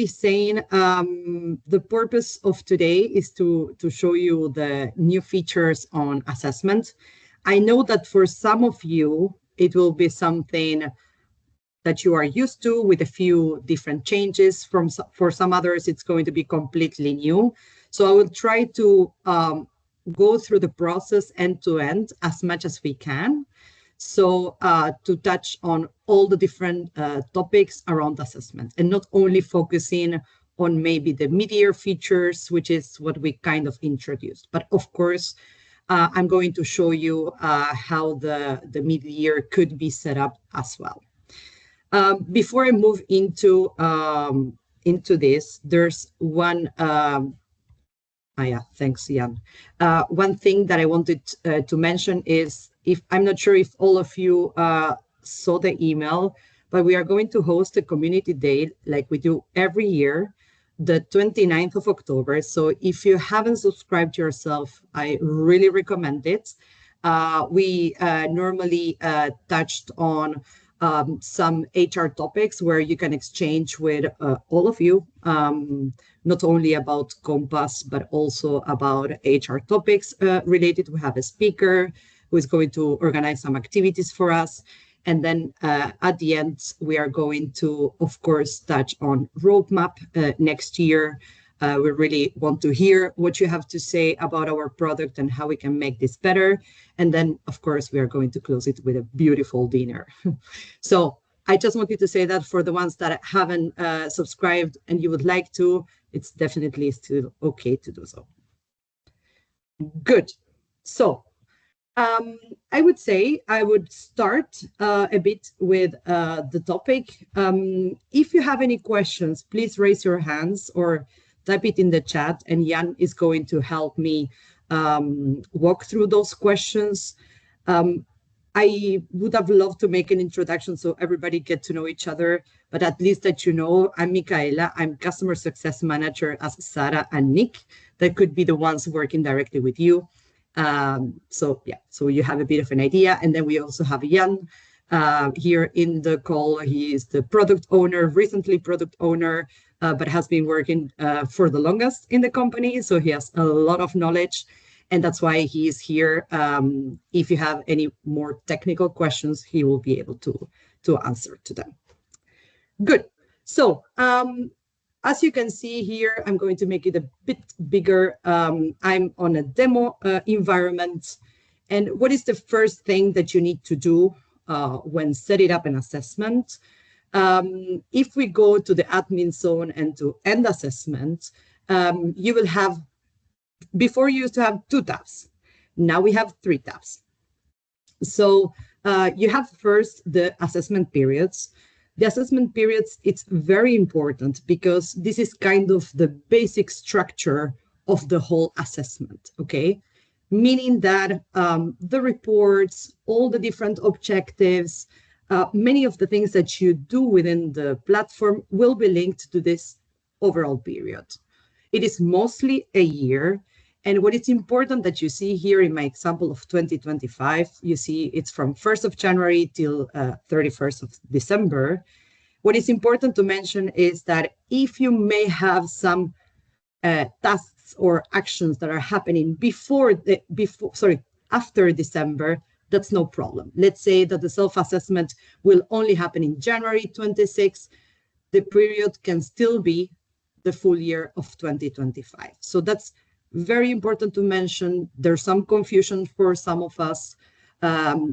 saying, the purpose of today is to show you the new features on assessment. I know that for some of you, it will be something that you are used to with a few different changes. For some others, it's going to be completely new. So I will try to go through the process end to end as much as we can. So to touch on all the different topics around assessment and not only focusing on maybe the mid-year features, which is what we kind of introduced. But of course, I'm going to show you how the mid-year could be set up as well. Before I move into this, there's one. Yeah, thanks, Jan. One thing that I wanted to mention is, I'm not sure if all of you saw the email, but we are going to host a community day like we do every year, the 29th of October. So if you haven't subscribed yourself, I really recommend it. We normally touched on some HR topics where you can exchange with all of you, not only about Compass, but also about HR topics related. We have a speaker who is going to organize some activities for us. And then at the end, we are going to, of course, touch on roadmap next year. We really want to hear what you have to say about our product and how we can make this better. And then, of course, we are going to close it with a beautiful dinner. So I just wanted to say that for the ones that haven't subscribed and you would like to, it's definitely still okay to do so. Good. So I would say I would start a bit with the topic. If you have any questions, please raise your hands or type it in the chat, and Jan is going to help me walk through those questions. I would have loved to make an introduction so everybody get to know each other, but at least that you know, I'm Micaela, I'm Customer Success Manager as Sarah and Nick. That could be the ones working directly with you. So you have a bit of an idea. And then we also have Jan here in the call. He is the product owner, recently product owner, but has been working for the longest in the company. So he has a lot of knowledge, and that's why he is here. If you have any more technical questions, he will be able to answer to them. Good. So as you can see here, I'm going to make it a bit bigger. I'm on a demo environment. And what is the first thing that you need to do when setting up an assessment? If we go to the admin zone and to end assessment, you will have, before you used to have 2 tabs. Now we have 3 tabs. So you have first the assessment periods. The assessment periods, it's very important because this is kind of the basic structure of the whole assessment, okay? Meaning that the reports, all the different objectives, many of the things that you do within the platform will be linked to this overall period. It is mostly a year. And what is important that you see here in my example of 2025, you see it's from 1st of January till 31st of December. What is important to mention is that if you may have some tasks or actions that are happening after December, that's no problem. Let's say that the self-assessment will only happen in January 26. The period can still be the full year of 2025. So that's very important to mention. There's some confusion for some of us.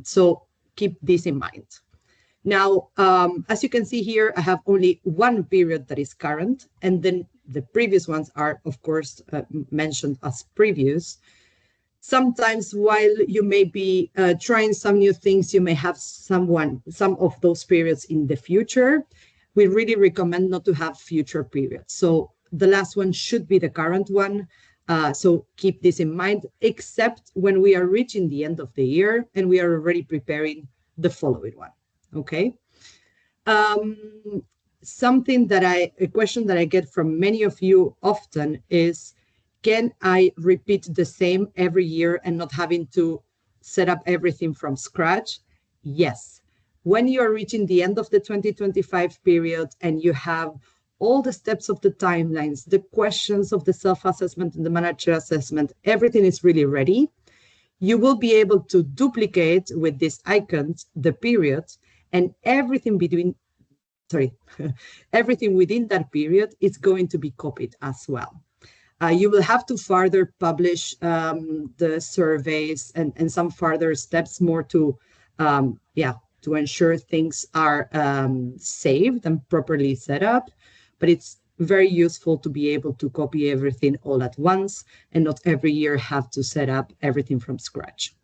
So keep this in mind. Now, as you can see here, I have only one period that is current, and then the previous ones are, of course, mentioned as previous. Sometimes while you may be trying some new things, you may have some of those periods in the future. We really recommend not to have future periods. So the last one should be the current one. So keep this in mind, except when we are reaching the end of the year and we are already preparing the following one. Okay. A question that I get from many of you often is, can I repeat the same every year and not having to set up everything from scratch? Yes. When you are reaching the end of the 2025 period and you have all the steps of the timelines, the questions of the self-assessment and the manager assessment, everything is really ready. You will be able to duplicate with these icons the period, and everything between, everything within that period is going to be copied as well. You will have to further publish the surveys and some further steps more to, to ensure things are saved and properly set up. But it's very useful to be able to copy everything all at once and not every year have to set up everything from scratch.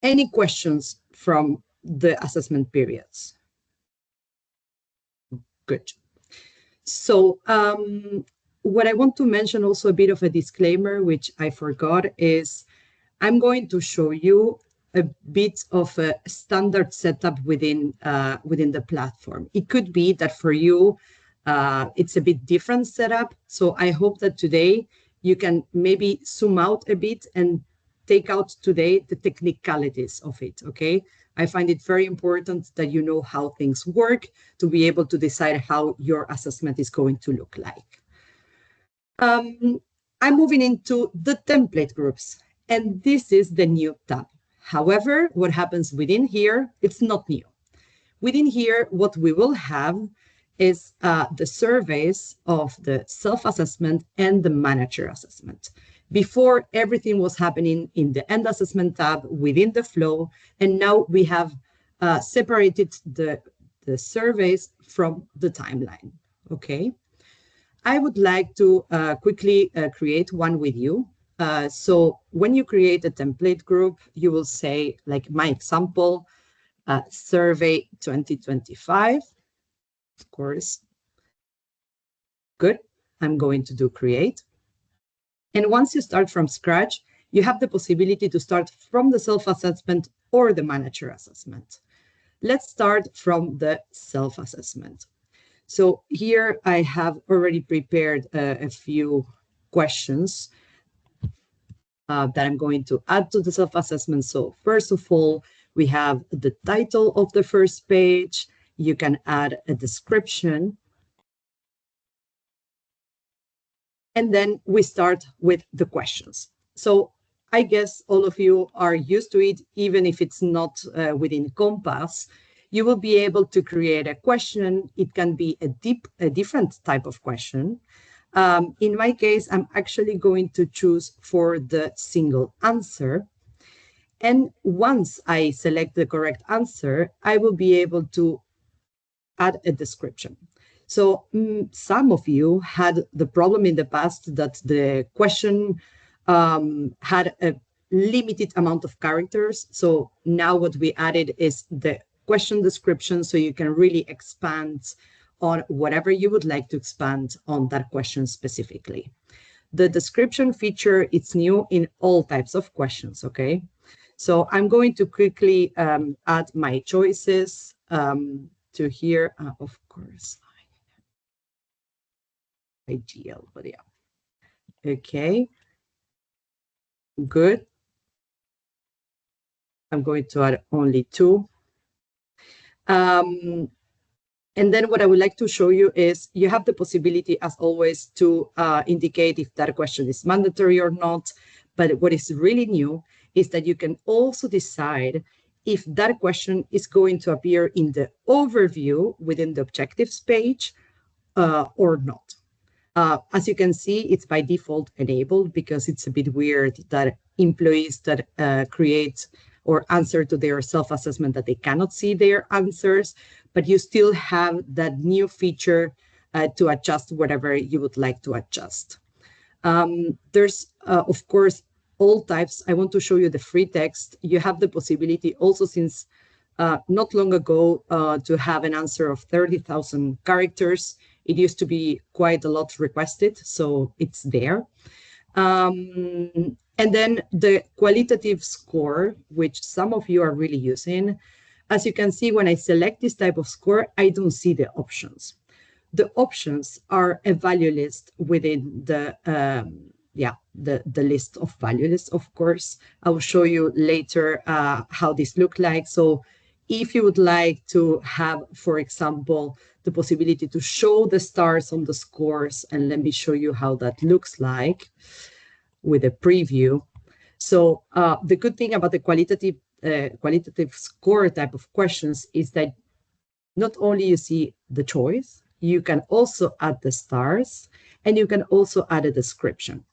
Any questions from the assessment periods? Good. So what I want to mention also a bit of a disclaimer, which I forgot, is I'm going to show you a bit of a standard setup within the platform. It could be that for you, it's a bit different setup. So I hope that today you can maybe zoom out a bit and take out today the technicalities of it, okay? I find it very important that you know how things work to be able to decide how your assessment is going to look like. I'm moving into the template groups, and this is the new tab. However, what happens within here, it's not new. Within here, what we will have is the surveys of the self-assessment and the manager assessment. Before, everything was happening in the end assessment tab within the flow, and now we have separated the surveys from the timeline, okay? I would like to quickly create one with you. So when you create a template group, you will say, like my example, survey 2025, of course. Good. I'm going to do create. And once you start from scratch, you have the possibility to start from the self-assessment or the manager assessment. Let's start from the self-assessment. So here I have already prepared a few questions that I'm going to add to the self-assessment. So first of all, we have the title of the first page. You can add a description. And then we start with the questions. So I guess all of you are used to it, even if it's not within Compass. You will be able to create a question. It can be a different type of question. In my case, I'm actually going to choose for the single answer. And once I select the correct answer, I will be able to add a description. So some of you had the problem in the past that the question had a limited amount of characters. So now what we added is the question description, so you can really expand on whatever you would like to expand on that question specifically. The description feature, it's new in all types of questions, okay? So I'm going to quickly add my choices to here, of course. Ideal, but yeah. Okay, good. I'm going to add only 2. And then what I would like to show you is you have the possibility, as always, to indicate if that question is mandatory or not. But what is really new is that you can also decide if that question is going to appear in the overview within the objectives page or not. As you can see, it's by default enabled because it's a bit weird that employees that create or answer to their self-assessment that they cannot see their answers, but you still have that new feature to adjust whatever you would like to adjust. There's, of course, all types. I want to show you the free text. You have the possibility also since not long ago to have an answer of 30,000 characters. It used to be quite a lot requested, so it's there. And then the qualitative score, which some of you are really using. As you can see, when I select this type of score, I don't see the options. The options are a value list within the list of value lists, of course. I will show you later how this looks like. So if you would like to have, for example, the possibility to show the stars on the scores, and let me show you how that looks like with a preview. So the good thing about the qualitative score type of questions is that not only you see the choice, you can also add the stars, and you can also add a description.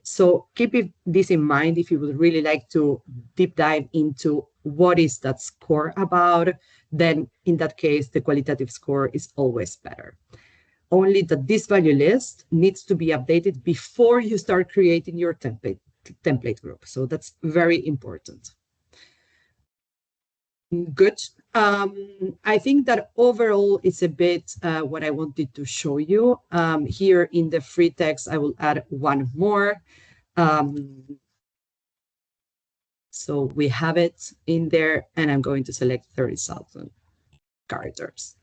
So keep this in mind if you would really like to deep dive into what is that score about, then in that case, the qualitative score is always better. Only that this value list needs to be updated before you start creating your template group. So that's very important. Good. I think that overall it's a bit what I wanted to show you. Here in the free text, I will add one more. So we have it in there, and I'm going to select 30,000 characters.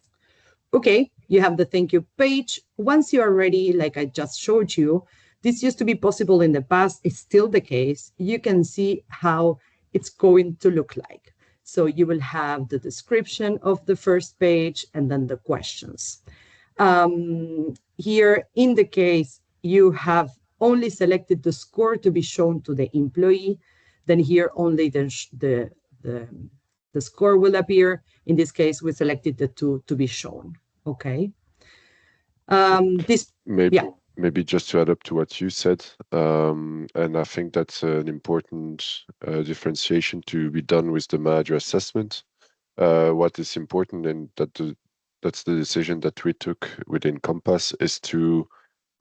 Okay, you have the thank you page. Once you are ready, like I just showed you, this used to be possible in the past, it's still the case. You can see how it's going to look like. So you will have the description of the first page and then the questions. Here, in the case, you have only selected the score to be shown to the employee. Then here only the score will appear. In this case, we selected the two to be shown. Okay. Maybe just to add up to what you said, and I think that's an important differentiation to be done with the manager assessment. What is important, and that's the decision that we took within Compass, is to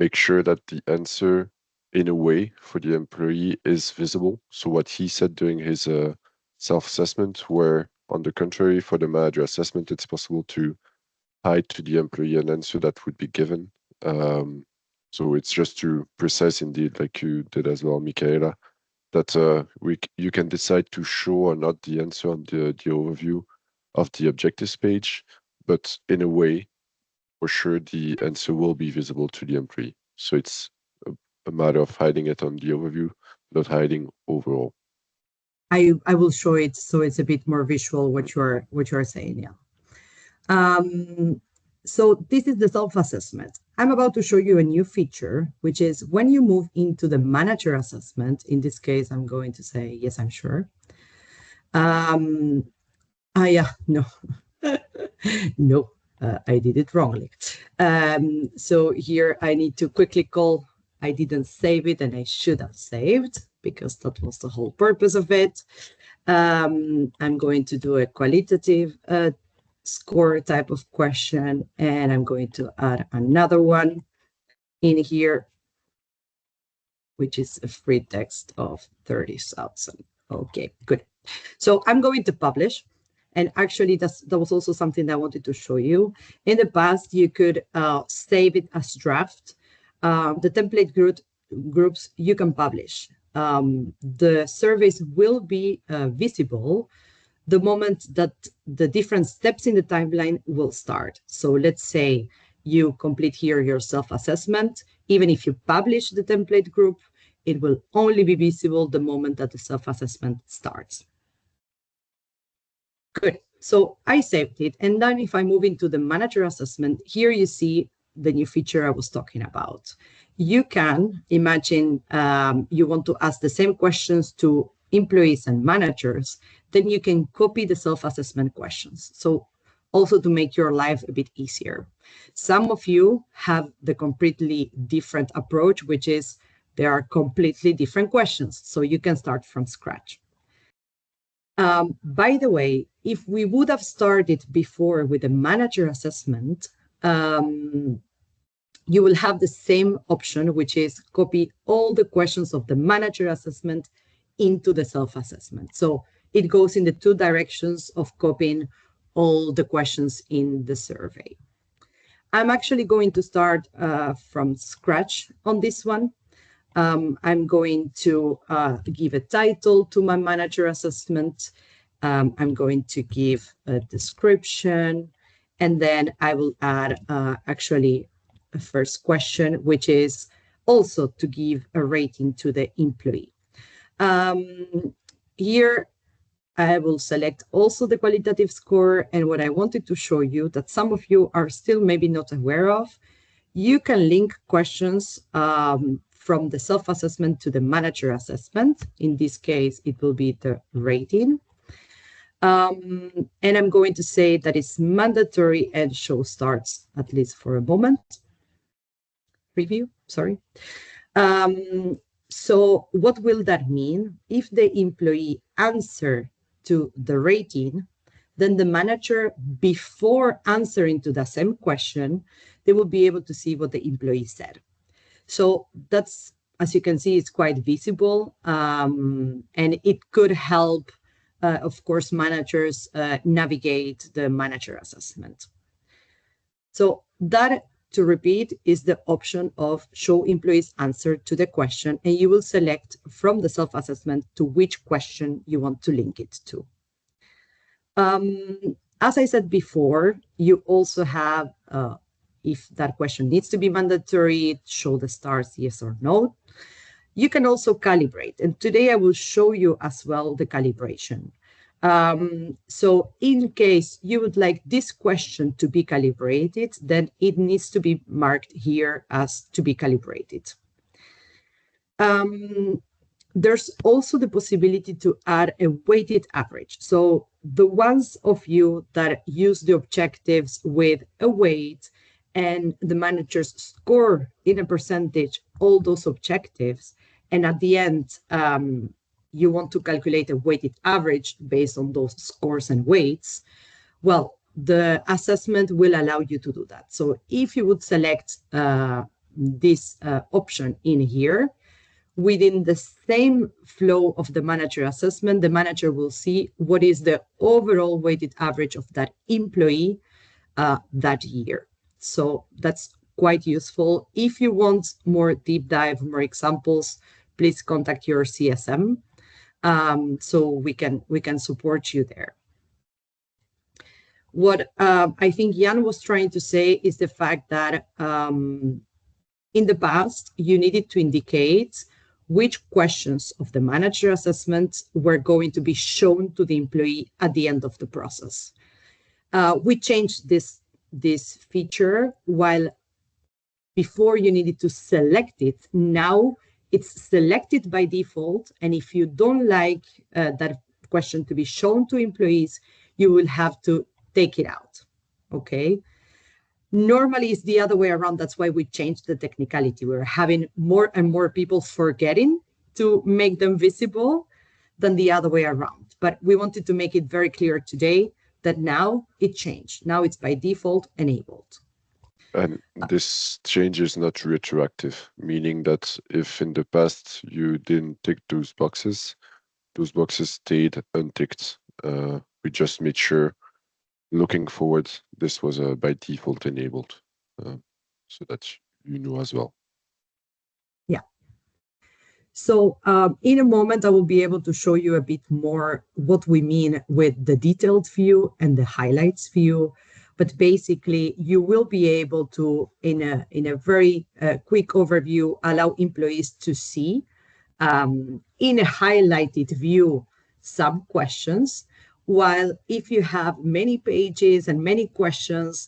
make sure that the answer, in a way, for the employee is visible. So what he said during his self-assessment, where on the contrary, for the manager assessment, it's possible to hide to the employee an answer that would be given. So it's just to precise indeed, like you did as well, Michaela, that you can decide to show or not the answer on the overview of the objectives page, but in a way, for sure, the answer will be visible to the employee. So it's a matter of hiding it on the overview, not hiding overall. I will show it so it's a bit more visual what you're saying, yeah. So this is the self-assessment. I'm about to show you a new feature, which is when you move into the manager assessment, in this case, I'm going to say, yes, I'm sure. Yeah, no, no, I did it wrongly. So here I need to quickly call, I didn't save it and I should have saved because that was the whole purpose of it. I'm going to do a qualitative score type of question, and I'm going to add another one in here, which is a free text of 30,000. Okay, good. So I'm going to publish. And actually, that was also something that I wanted to show you. In the past, you could save it as draft. The template groups you can publish. The surveys will be visible the moment that the different steps in the timeline will start. So let's say you complete here your self-assessment. Even if you publish the template group, it will only be visible the moment that the self-assessment starts. Good. So I saved it. And then if I move into the manager assessment, here you see the new feature I was talking about. You can imagine you want to ask the same questions to employees and managers, then you can copy the self-assessment questions. So also to make your life a bit easier. Some of you have the completely different approach, which is there are completely different questions. So you can start from scratch. By the way, if we would have started before with the manager assessment, you will have the same option, which is copy all the questions of the manager assessment into the self-assessment. So it goes in the two directions of copying all the questions in the survey. I'm actually going to start from scratch on this one. I'm going to give a title to my manager assessment. I'm going to give a description, and then I will add actually a first question, which is also to give a rating to the employee. Here, I will select also the qualitative score. And what I wanted to show you that some of you are still maybe not aware of, you can link questions from the self-assessment to the manager assessment. In this case, it will be the rating. And I'm going to say that it's mandatory and show starts, at least for a moment. Preview, sorry. So what will that mean? If the employee answer to the rating, then the manager, before answering to the same question, they will be able to see what the employee said. So that's, as you can see, it's quite visible, and it could help, of course, managers navigate the manager assessment. So that, to repeat, is the option of show employees answer to the question, and you will select from the self-assessment to which question you want to link it to. As I said before, you also have, if that question needs to be mandatory, show the stars, yes or no. You can also calibrate, and today I will show you as well the calibration. So in case you would like this question to be calibrated, then it needs to be marked here as to be calibrated. There's also the possibility to add a weighted average. So the ones of you that use the objectives with a weight and the managers score in a percentage all those objectives, and at the end, you want to calculate a weighted average based on those scores and weights, well, the assessment will allow you to do that. So if you would select this option in here, within the same flow of the manager assessment, the manager will see what is the overall weighted average of that employee that year. So that's quite useful. If you want more deep dive, more examples, please contact your CSM, so we can support you there. What I think Jan was trying to say is the fact that in the past, you needed to indicate which questions of the manager assessment were going to be shown to the employee at the end of the process. We changed this feature, while before you needed to select it. Now it's selected by default, and if you don't like that question to be shown to employees, you will have to take it out, okay? Normally, it's the other way around. That's why we changed the technicality. We're having more and more people forgetting to make them visible than the other way around. But we wanted to make it very clear today that now it changed. Now it's by default enabled. And this change is not retroactive, meaning that if in the past you didn't tick those boxes stayed unticked. We just made sure, looking forward, this was by default enabled, so that you know as well. Yeah. So in a moment, I will be able to show you a bit more what we mean with the detailed view and the highlights view. But basically, you will be able to, in a very quick overview, allow employees to see in a highlighted view some questions. While if you have many pages and many questions,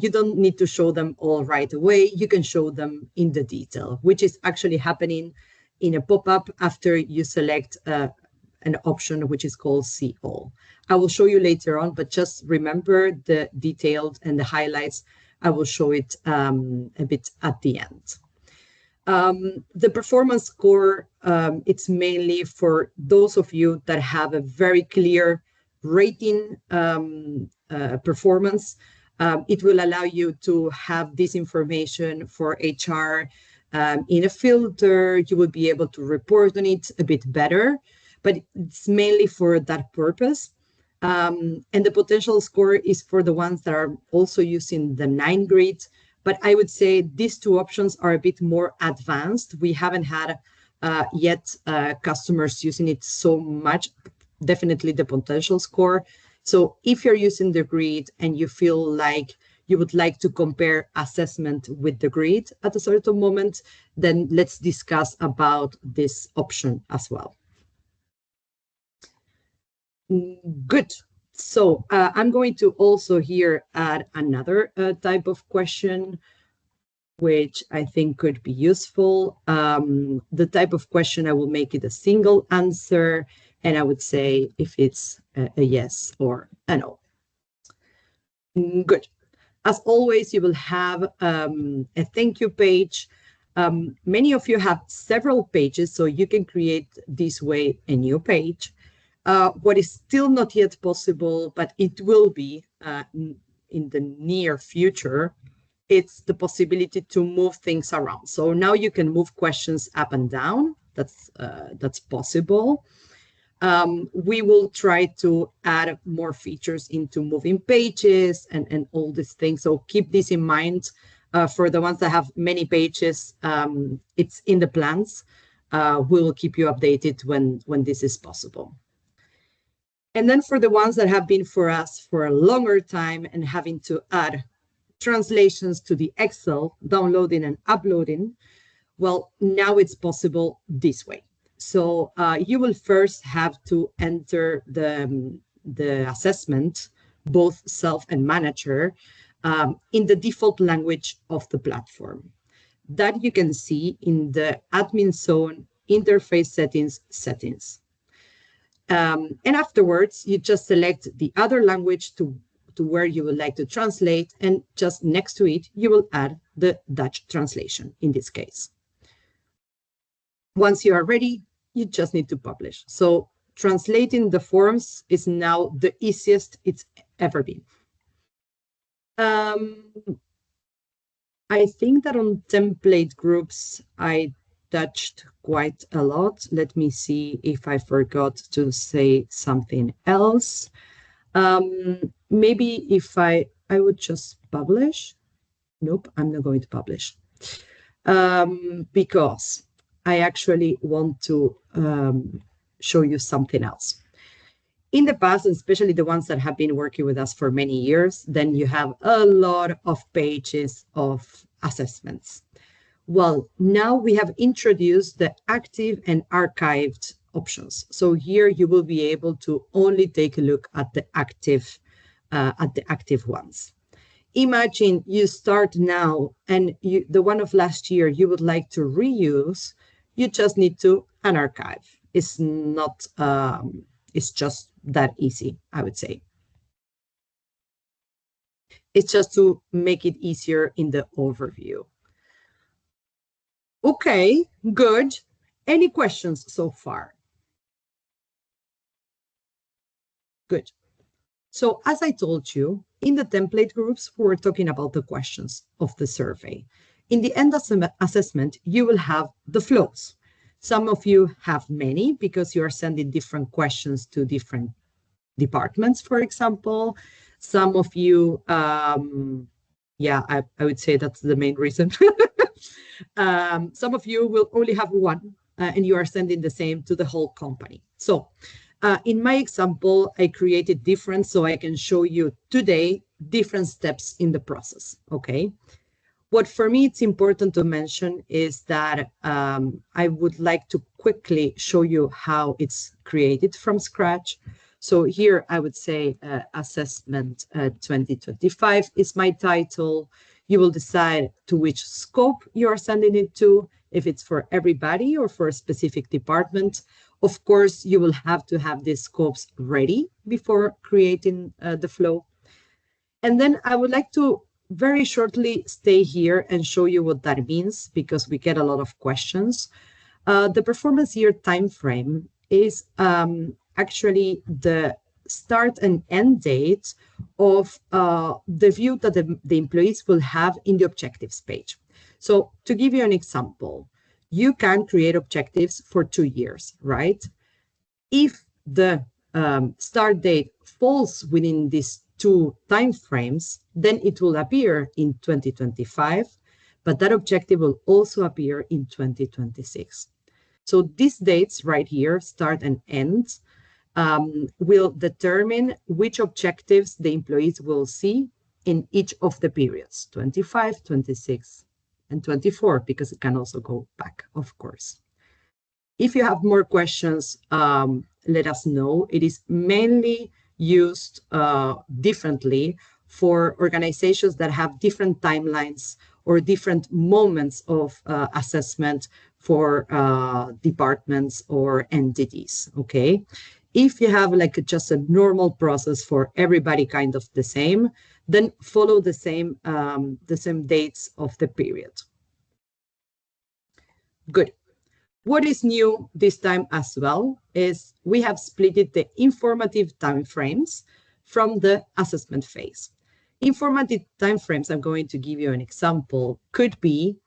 you don't need to show them all right away. You can show them in the detail, which is actually happening in a pop-up after you select an option which is called See All. I will show you later on, but just remember the detailed and the highlights. I will show it a bit at the end. The performance score, it's mainly for those of you that have a very clear rating performance. It will allow you to have this information for HR in a filter. You will be able to report on it a bit better, but it's mainly for that purpose. And the potential score is for the ones that are also using the 9 grid. But I would say these two options are a bit more advanced. We haven't had yet customers using it so much, definitely the potential score. So if you're using the grid and you feel like you would like to compare assessment with the grid at a certain moment, then let's discuss about this option as well. Good. So I'm going to also here add another type of question, which I think could be useful. The type of question, I will make it a single answer, and I would say if it's a yes or a no. Good. As always, you will have a thank you page. Many of you have several pages, so you can create this way a new page. What is still not yet possible, but it will be in the near future, it's the possibility to move things around. So now you can move questions up and down. That's possible. We will try to add more features into moving pages and all these things. So keep this in mind. For the ones that have many pages, it's in the plans. We will keep you updated when this is possible. And then for the ones that have been for us for a longer time and having to add translations to the Excel, downloading and uploading, well, now it's possible this way. So you will first have to enter the assessment, both self and manager, in the default language of the platform. That you can see in the admin zone interface settings. And afterwards, you just select the other language to where you would like to translate, and just next to it, you will add the Dutch translation in this case. Once you are ready, you just need to publish. So translating the forms is now the easiest it's ever been. I think that on template groups, I touched quite a lot. Let me see if I forgot to say something else. Maybe if I would just publish. Nope, I'm not going to publish. Because I actually want to show you something else. In the past, especially the ones that have been working with us for many years, then you have a lot of pages of assessments. Well, now we have introduced the active and archived options. So here you will be able to only take a look at the active ones. Imagine you start now and the one of last year you would like to reuse, you just need to unarchive. It's not, it's just that easy, I would say. It's just to make it easier in the overview. Okay, good. Any questions so far? Good. So as I told you, in the template groups, we're talking about the questions of the survey. In the end assessment, you will have the flows. Some of you have many because you are sending different questions to different departments, for example. Some of you, yeah, I would say that's the main reason. Some of you will only have one and you are sending the same to the whole company. So in my example, I created different so I can show you today different steps in the process, okay? What for me it's important to mention is that I would like to quickly show you how it's created from scratch. So here I would say assessment 2025 is my title. You will decide to which scope you are sending it to, if it's for everybody or for a specific department. Of course, you will have to have these scopes ready before creating the flow. And then I would like to very shortly stay here and show you what that means, because we get a lot of questions. The performance year timeframe is actually the start and end date of the view that the employees will have in the objectives page. So to give you an example, you can create objectives for 2 years, right? If the start date falls within these 2 timeframes, then it will appear in 2025, but that objective will also appear in 2026. So these dates right here, start and end, will determine which objectives the employees will see in each of the periods, 25, 26, and 24, because it can also go back, of course. If you have more questions, let us know. It is mainly used differently for organizations that have different timelines or different moments of assessment for departments or entities, okay? If you have like just a normal process for everybody kind of the same, then follow the same dates of the period. Good. What is new this time as well is we have split the informative timeframes from the assessment phase. Informative timeframes, I'm going to give you an example, could be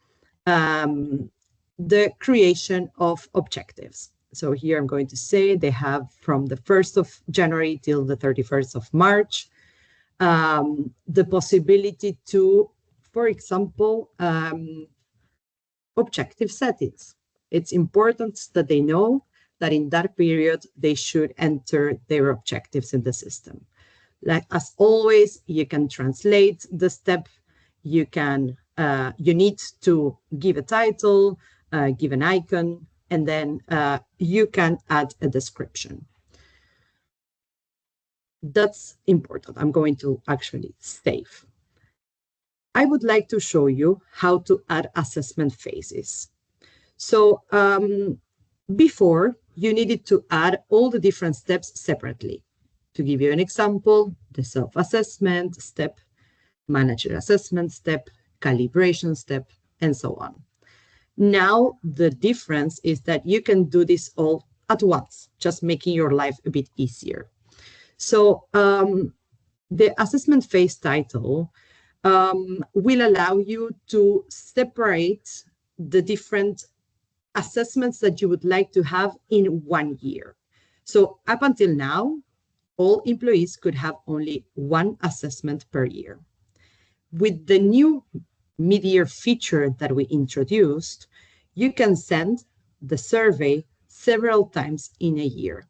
the creation of objectives. So here I'm going to say they have from the 1st of January till the 31st of March, the possibility to, for example, objective settings. It's important that they know that in that period, they should enter their objectives in the system. Like as always, you can translate the step. You can, you need to give a title, give an icon, and then you can add a description. That's important. I'm going to actually save. I would like to show you how to add assessment phases. So before, you needed to add all the different steps separately. To give you an example, the self-assessment step, manager assessment step, calibration step, and so on. Now, the difference is that you can do this all at once, just making your life a bit easier. So the assessment phase title will allow you to separate the different assessments that you would like to have in 1 year. So up until now, all employees could have only one assessment per year. With the new mid-year feature that we introduced, you can send the survey several times in a year.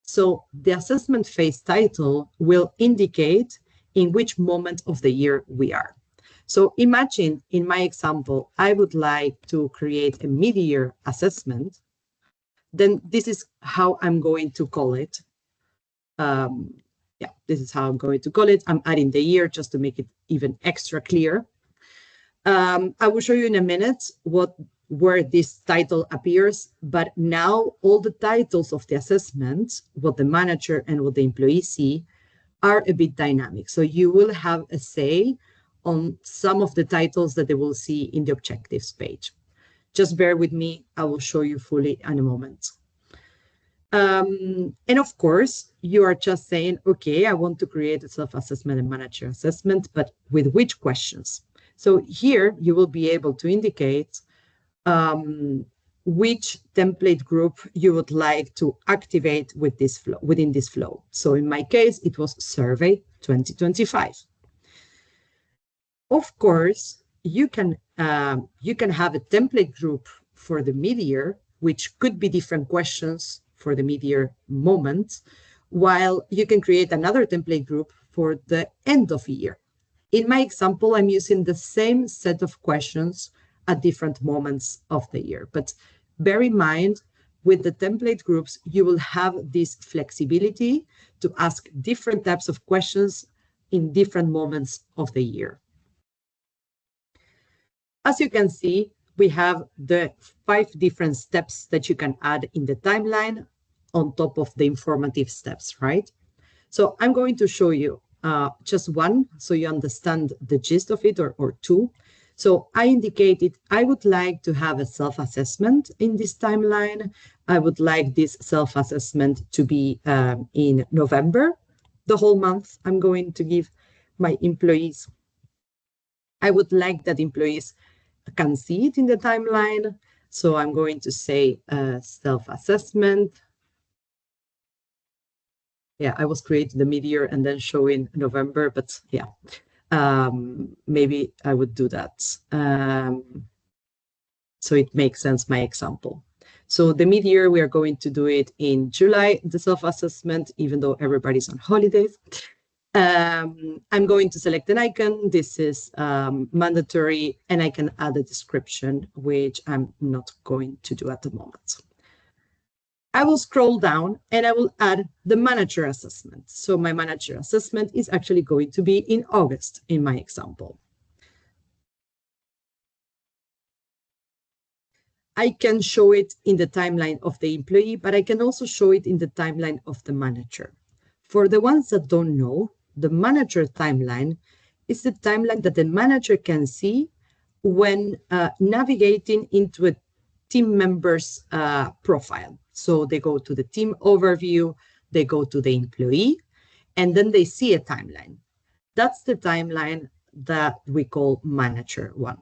So the assessment phase title will indicate in which moment of the year we are. So imagine in my example, I would like to create a mid-year assessment. Then this is how I'm going to call it. Yeah, this is how I'm going to call it. I'm adding the year just to make it even extra clear. I will show you in a minute where this title appears, but now all the titles of the assessment, what the manager and what the employee see, are a bit dynamic. So you will have a say on some of the titles that they will see in the objectives page. Just bear with me, I will show you fully in a moment. And of course, you are just saying, okay, I want to create a self-assessment and manager assessment, but with which questions? So here you will be able to indicate which template group you would like to activate with this flow, within this flow. So in my case, it was Survey 2025. Of course, you can have a template group for the mid-year, which could be different questions for the mid-year moment, while you can create another template group for the end of year. In my example, I'm using the same set of questions at different moments of the year. But bear in mind, with the template groups, you will have this flexibility to ask different types of questions in different moments of the year. As you can see, we have the 5 different steps that you can add in the timeline on top of the informative steps, right? So I'm going to show you just one so you understand the gist of it, or 2. So I indicated I would like to have a self-assessment in this timeline. I would like this self-assessment to be in November, the whole month I'm going to give my employees. I would like that employees can see it in the timeline. So I'm going to say self-assessment. Yeah, I was creating the mid-year and then showing November, but yeah, maybe I would do that. So it makes sense, my example. So the mid-year, we are going to do it in July, the self-assessment, even though everybody's on holidays. I'm going to select an icon. This is mandatory, and I can add a description, which I'm not going to do at the moment. I will scroll down and I will add the manager assessment. So my manager assessment is actually going to be in August in my example. I can show it in the timeline of the employee, but I can also show it in the timeline of the manager. For the ones that don't know, the manager timeline is the timeline that the manager can see when navigating into a team member's profile. So they go to the team overview, they go to the employee, and then they see a timeline. That's the timeline that we call manager one.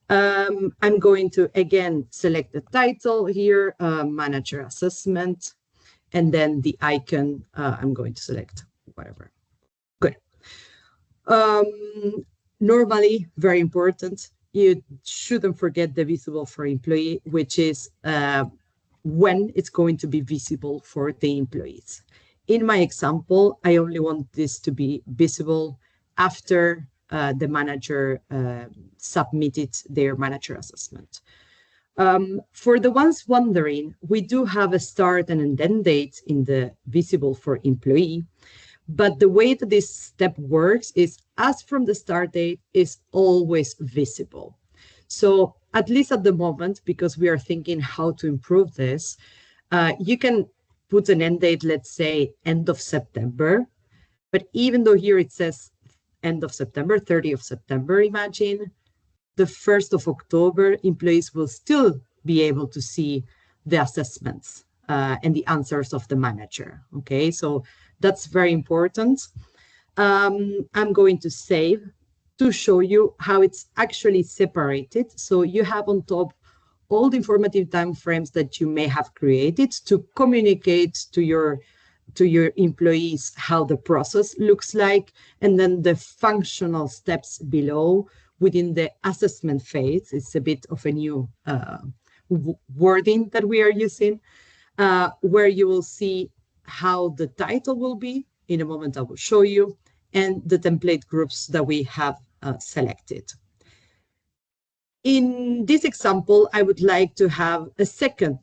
I'm going to, again, select the title here, manager assessment, and then the icon, I'm going to select whatever. Good. Normally, very important, you shouldn't forget the visible for employee, which is when it's going to be visible for the employees. In my example, I only want this to be visible after the manager submitted their manager assessment. For the ones wondering, we do have a start and an end date in the visible for employee, but the way that this step works is as from the start date is always visible. So at least at the moment, because we are thinking how to improve this, you can put an end date, let's say end of September, but even though here it says end of September, 30th of September, imagine, the 1st of October, employees will still be able to see the assessments and the answers of the manager. Okay, so that's very important. I'm going to save to show you how it's actually separated. So you have on top all the informative timeframes that you may have created to communicate to your employees how the process looks like, and then the functional steps below within the assessment phase. It's a bit of a new wording that we are using, where you will see how the title will be. In a moment, I will show you, and the template groups that we have selected. In this example, I would like to have a second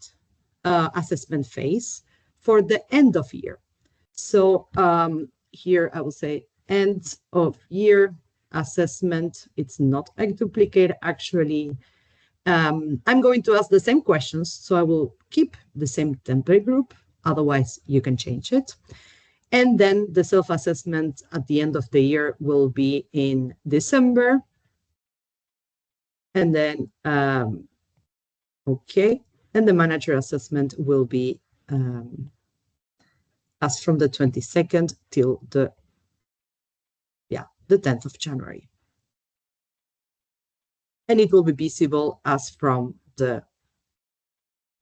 assessment phase for the end of year. So here I will say end of year assessment. It's not a duplicate, actually. I'm going to ask the same questions, so I will keep the same template group. Otherwise, you can change it. And then the self-assessment at the end of the year will be in December. And then, okay, and the manager assessment will be as from the 22nd till the 10th of January. And it will be visible as from the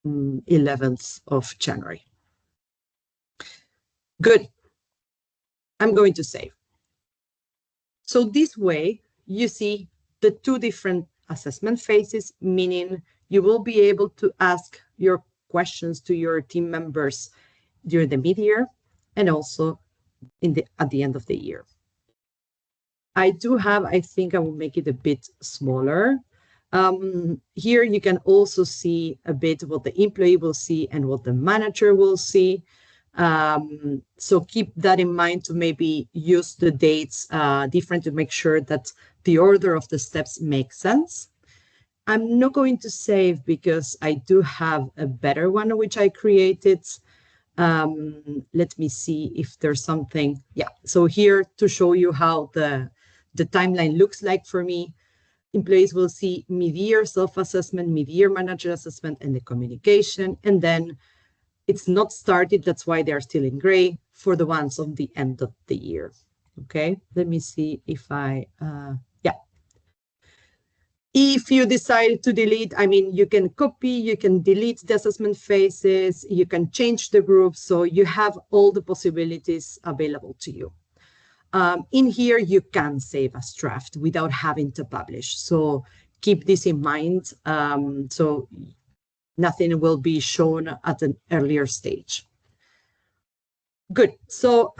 11th of January. Good. I'm going to save. So this way, you see the two different assessment phases, meaning you will be able to ask your questions to your team members during the mid-year and also at the end of the year. I think I will make it a bit smaller. Here you can also see a bit what the employee will see and what the manager will see. So keep that in mind to maybe use the dates different to make sure that the order of the steps makes sense. I'm not going to save because I do have a better one which I created. Let me see if there's something. Yeah, so here to show you how the timeline looks like for me. Employees will see mid-year self-assessment, mid-year manager assessment, and the communication. And then it's not started. That's why they're still in gray for the ones on the end of the year. Okay, let me see if if you decide to delete, I mean, you can copy, you can delete the assessment phases, you can change the group. So you have all the possibilities available to you. In here, you can save as draft without having to publish. So keep this in mind. So nothing will be shown at an earlier stage. Good. So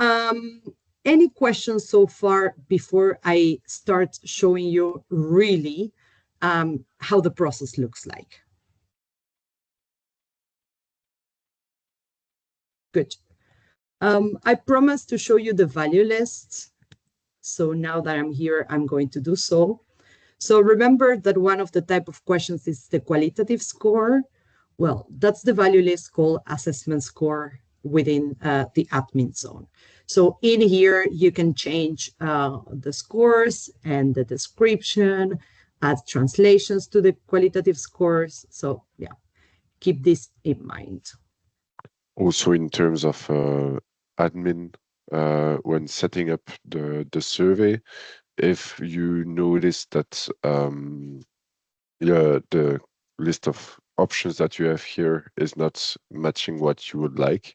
any questions so far before I start showing you really how the process looks like? Good. I promised to show you the value lists. So now that I'm here, I'm going to do so. So remember that one of the type of questions is the qualitative score. Well, that's the value list called assessment score within the admin zone. So in here, you can change the scores and the description, add translations to the qualitative scores. So yeah, keep this in mind. Also, in terms of admin, when setting up the survey, if you notice that the list of options that you have here is not matching what you would like,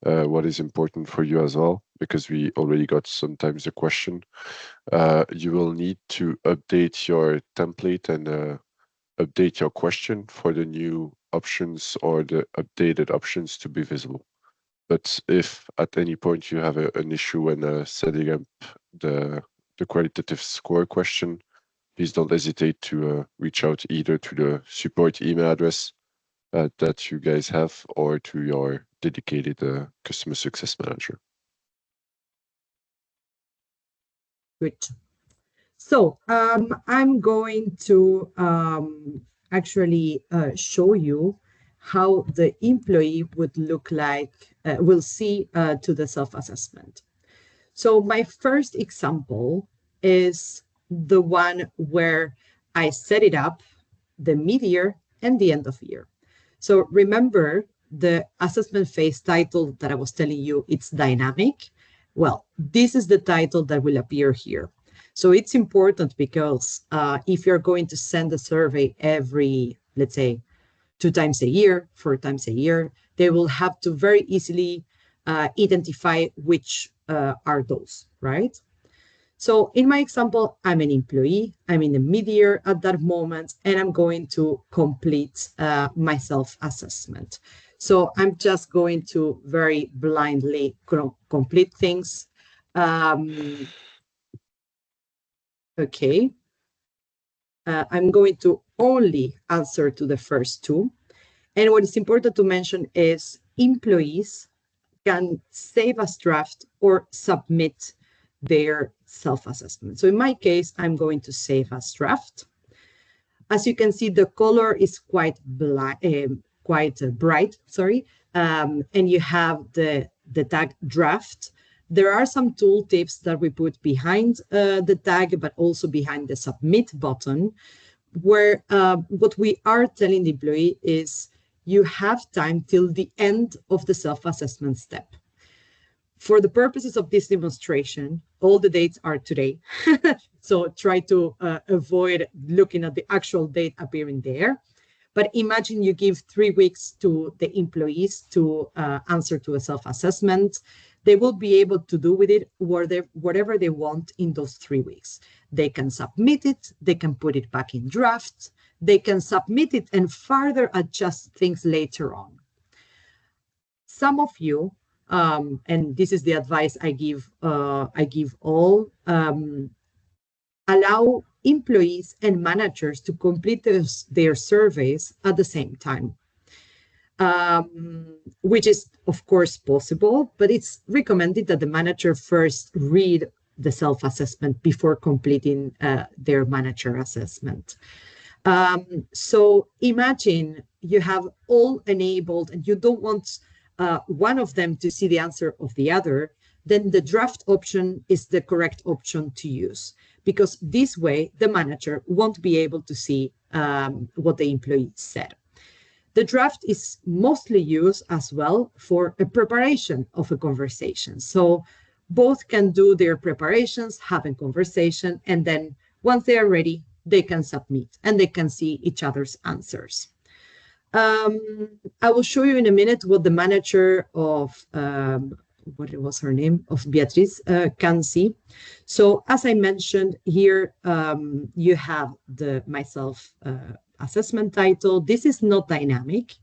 what is important for you as well, because we already got sometimes the question, you will need to update your template and update your question for the new options or the updated options to be visible. But if at any point you have an issue when setting up the qualitative score question, please don't hesitate to reach out either to the support email address that you guys have or to your dedicated customer success manager. Good. So I'm going to actually show you how the employee would look like, will see to the self-assessment. So my first example is the one where I set it up the mid-year and the end of year. So remember the assessment phase title that I was telling you, it's dynamic. Well, this is the title that will appear here. So it's important because if you're going to send a survey every, let's say, 2 times a year, 4 times a year, they will have to very easily identify which are those, right? So in my example, I'm an employee, I'm in the mid-year at that moment, and I'm going to complete my self-assessment. So I'm just going to very blindly complete things. Okay. I'm going to only answer to the first two. And what is important to mention is employees can save as draft or submit their self-assessment. So in my case, I'm going to save as draft. As you can see, the color is quite bright, sorry, and you have the tag draft. There are some tooltips that we put behind the tag, but also behind the submit button, where what we are telling the employee is you have time till the end of the self-assessment step. For the purposes of this demonstration, all the dates are today. So try to avoid looking at the actual date appearing there. But imagine you give 3 weeks to the employees to answer to a self-assessment. They will be able to do with it whatever they want in those 3 weeks. They can submit it, they can put it back in draft, they can submit it and further adjust things later on. Some of you, and this is the advice I give all, allow employees and managers to complete their surveys at the same time, which is, of course, possible, but it's recommended that the manager first read the self-assessment before completing their manager assessment. So imagine you have all enabled and you don't want one of them to see the answer of the other, then the draft option is the correct option to use, because this way the manager won't be able to see what the employee said. The draft is mostly used as well for a preparation of a conversation. So both can do their preparations, have a conversation, and then once they are ready, they can submit and they can see each other's answers. I will show you in a minute what the manager of, what was her name, of Beatriz can see. So as I mentioned here, you have the myself assessment title. This is not dynamic.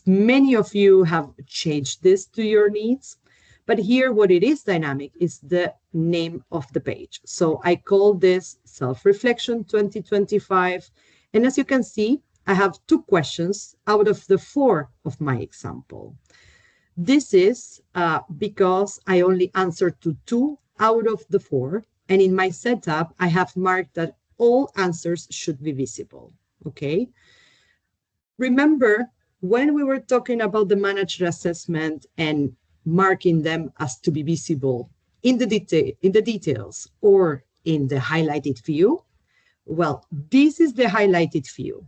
Many of you have changed this to your needs, but here what it is dynamic is the name of the page. So I call this Self-Reflection 2025. And as you can see, I have 2 questions out of the 4 of my example. This is because I only answered to 2 out of the 4. And in my setup, I have marked that all answers should be visible. Okay. Remember, when we were talking about the manager assessment and marking them as to be visible in the details or in the highlighted view, well, this is the highlighted view.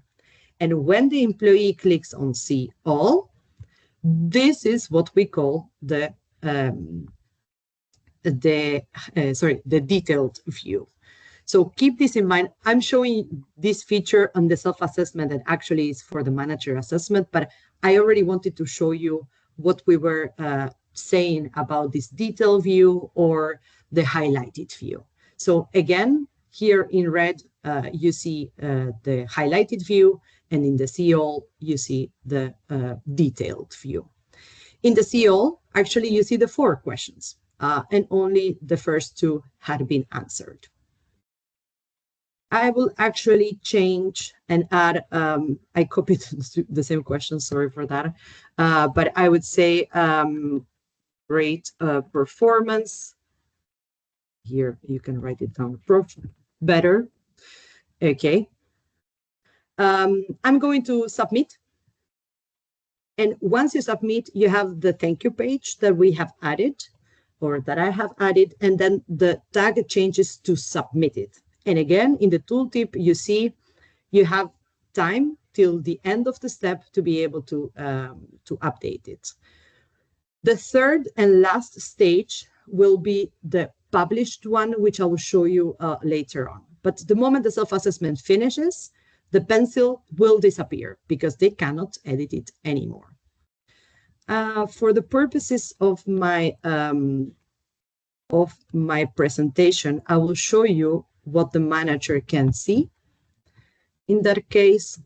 And when the employee clicks on see all, this is what we call the detailed view. So keep this in mind. I'm showing this feature on the self-assessment that actually is for the manager assessment, but I already wanted to show you what we were saying about this detailed view or the highlighted view. So again, here in red, you see the highlighted view, and in the see all, you see the detailed view. In the see all, actually, you see the 4 questions, and only the first 2 had been answered. I will actually change and add, I copied the same question, sorry for that, but I would say rate performance. Here, you can write it down better. Okay. I'm going to submit. And once you submit, you have the thank you page that we have added, or that I have added, and then the tag changes to submitted. And again, in the tooltip, you see you have time till the end of the step to be able to update it. The third and last stage will be the published one, which I will show you later on. But the moment the self-assessment finishes, the pencil will disappear because they cannot edit it anymore. For the purposes of my presentation, I will show you what the manager can see. In that case,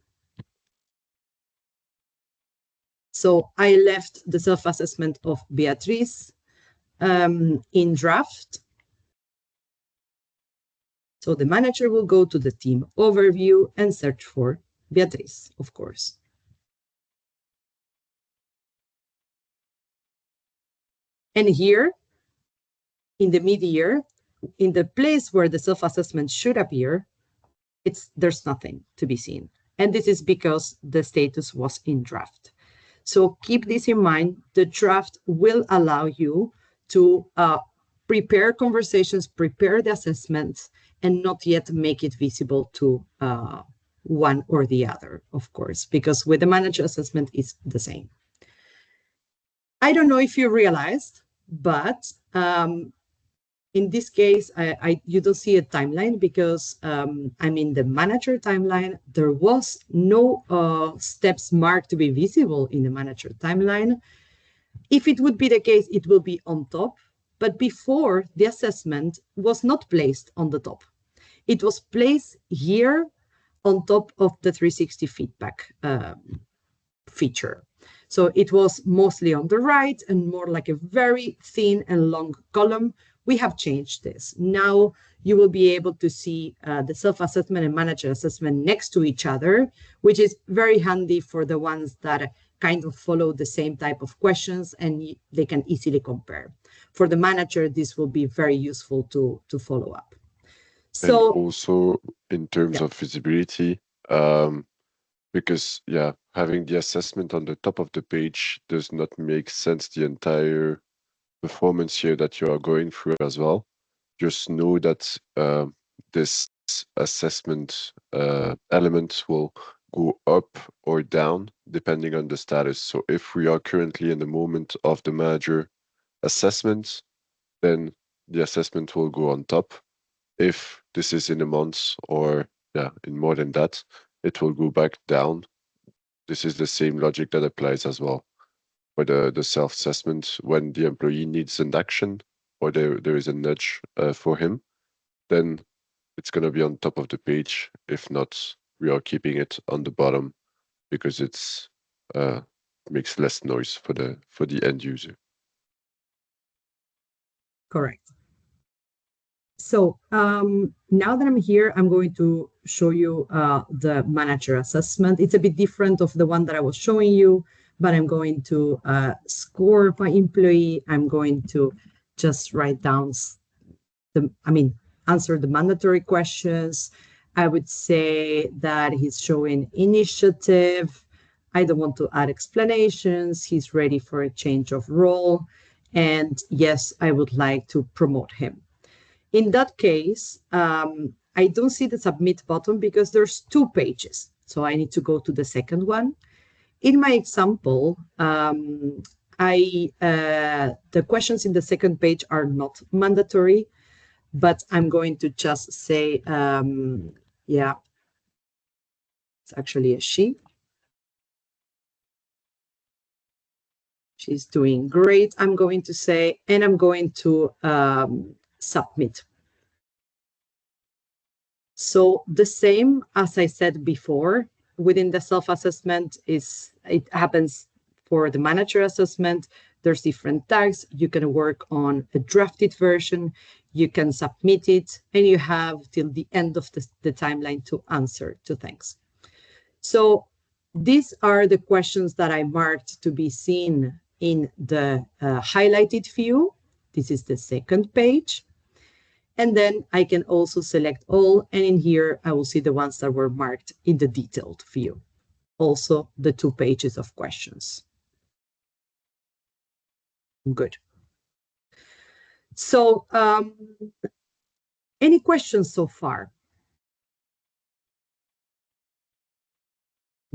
so I left the self-assessment of Beatriz in draft. So the manager will go to the team overview and search for Beatriz, of course. And here, in the mid-year, in the place where the self-assessment should appear, there's nothing to be seen. And this is because the status was in draft. So keep this in mind. The draft will allow you to prepare conversations, prepare the assessments, and not yet make it visible to one or the other, of course, because with the manager assessment, it's the same. I don't know if you realized, but in this case, you don't see a timeline because I'm in the manager timeline. There was no steps marked to be visible in the manager timeline. If it would be the case, it will be on top. But before, the assessment was not placed on the top. It was placed here on top of the 360 feedback feature. So it was mostly on the right and more like a very thin and long column. We have changed this. Now you will be able to see the self-assessment and manager assessment next to each other, which is very handy for the ones that kind of follow the same type of questions and they can easily compare. For the manager, this will be very useful to follow up. So, and also in terms of visibility, because having the assessment on the top of the page does not make sense. The entire performance here that you are going through as well. Just know that this assessment element will go up or down depending on the status. So if we are currently in the moment of the manager assessment, then the assessment will go on top. If this is in a month or in more than that, it will go back down. This is the same logic that applies as well for the self-assessment. When the employee needs an action or there is a nudge for him, then it's going to be on top of the page. If not, we are keeping it on the bottom because it's makes less noise for the end user. Correct. So now that I'm here, I'm going to show you the manager assessment. It's a bit different of the one that I was showing you, but I'm going to score my employee. I'm going to just write down answer the mandatory questions. I would say that he's showing initiative. I don't want to add explanations. He's ready for a change of role. And yes, I would like to promote him. In that case, I don't see the submit button because there's 2 pages. So I need to go to the second one. In my example, the questions in the second page are not mandatory, but I'm going to just say, yeah, it's actually a she. She's doing great, I'm going to say, and I'm going to submit. So the same as I said before, within the self-assessment it happens for the manager assessment. There's different tags. You can work on a drafted version, you can submit it, and you have till the end of the timeline to answer to things. So these are the questions that I marked to be seen in the highlighted view. This is the second page. And then I can also select all, and in here I will see the ones that were marked in the detailed view. Also the 2 pages of questions. Good. So any questions so far?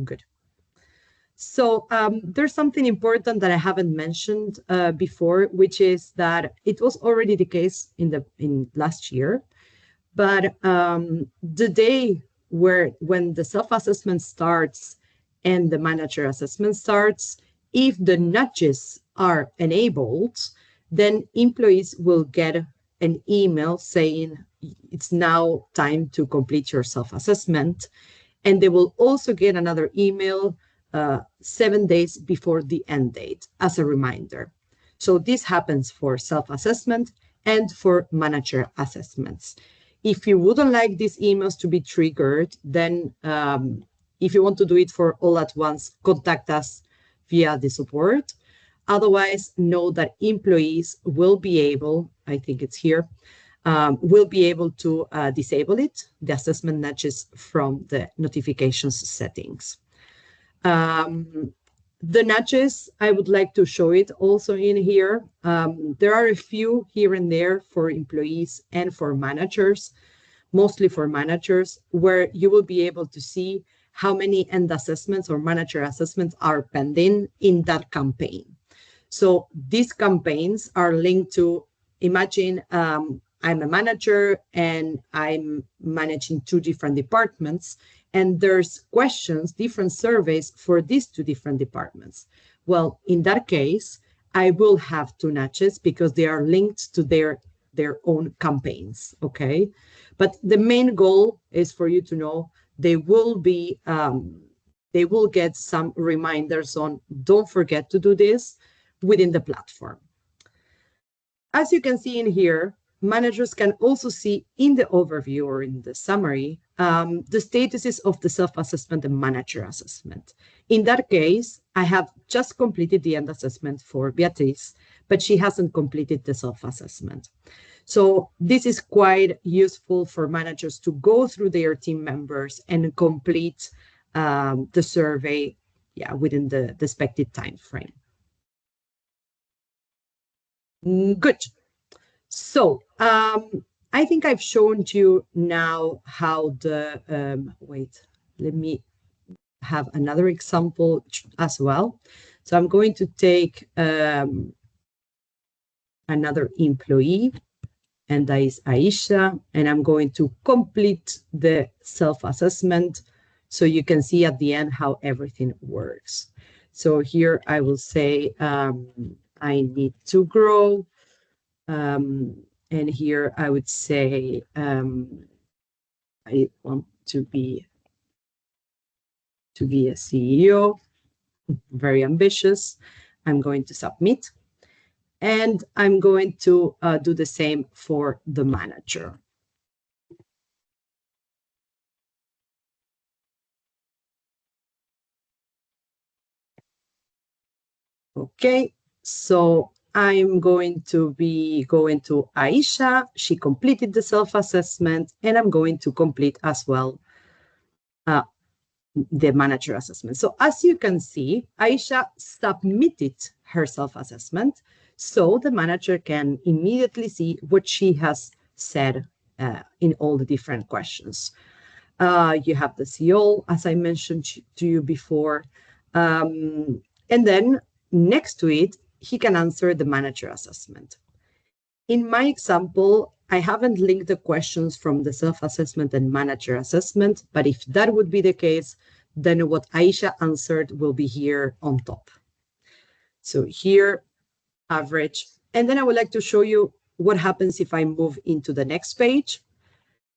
Good. So there's something important that I haven't mentioned before, which is that it was already the case in last year, but the day when the self-assessment starts and the manager assessment starts, if the nudges are enabled, then employees will get an email saying it's now time to complete your self-assessment. And they will also get another email 7 days before the end date as a reminder. So this happens for self-assessment and for manager assessments. If you wouldn't like these emails to be triggered, then if you want to do it for all at once, contact us via the support. Otherwise, know that employees will be able, I think it's here, will be able to disable it, the assessment nudges from the notifications settings. The nudges, I would like to show it also in here. There are a few here and there for employees and for managers, mostly for managers, where you will be able to see how many end assessments or manager assessments are pending in that campaign. So these campaigns are linked to, imagine I'm a manager and I'm managing 2 different departments, and there's questions, different surveys for these 2 different departments. Well, in that case, I will have 2 nudges because they are linked to their own campaigns, okay? But the main goal is for you to know they will get some reminders on don't forget to do this within the platform. As you can see in here, managers can also see in the overview or in the summary the statuses of the self-assessment and manager assessment. In that case, I have just completed the end assessment for Beatriz, but she hasn't completed the self-assessment. So this is quite useful for managers to go through their team members and complete the survey within the expected time frame. Good. So I think I've shown you now how the, wait, let me have another example as well. So I'm going to take another employee, and that is Aisha, and I'm going to complete the self-assessment so you can see at the end how everything works. So here I will say I need to grow. And here I would say I want to be a CEO, very ambitious. I'm going to submit. And I'm going to do the same for the manager. Okay, so I'm going to be going to Aisha. She completed the self-assessment, and I'm going to complete as well the manager assessment. So as you can see, Aisha submitted her self-assessment, so the manager can immediately see what she has said in all the different questions. You have the CO, as I mentioned to you before. And then next to it, he can answer the manager assessment. In my example, I haven't linked the questions from the self-assessment and manager assessment, but if that would be the case, then what Aisha answered will be here on top. So here, average. And then I would like to show you what happens if I move into the next page.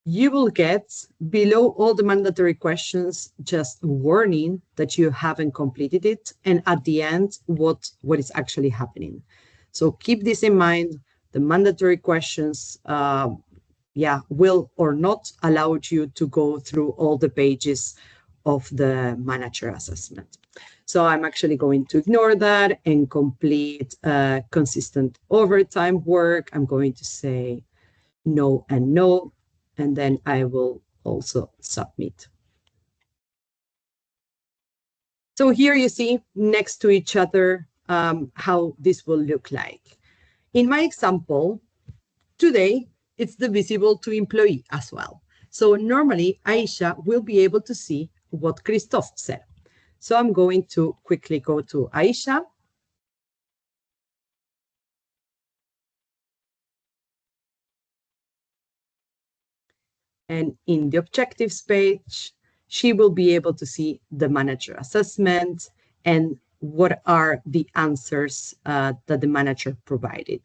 You will get below all the mandatory questions just a warning that you haven't completed it, and at the end what is actually happening. So keep this in mind. The mandatory questions will or not allow you to go through all the pages of the manager assessment. So I'm actually going to ignore that and complete consistent overtime work. I'm going to say no and no, and then I will also submit. So here you see next to each other how this will look like. In my example, today it's the visible to employee as well. So normally Aisha will be able to see what Christophe said. So I'm going to quickly go to Aisha. And in the objectives page, she will be able to see the manager assessment and what are the answers that the manager provided.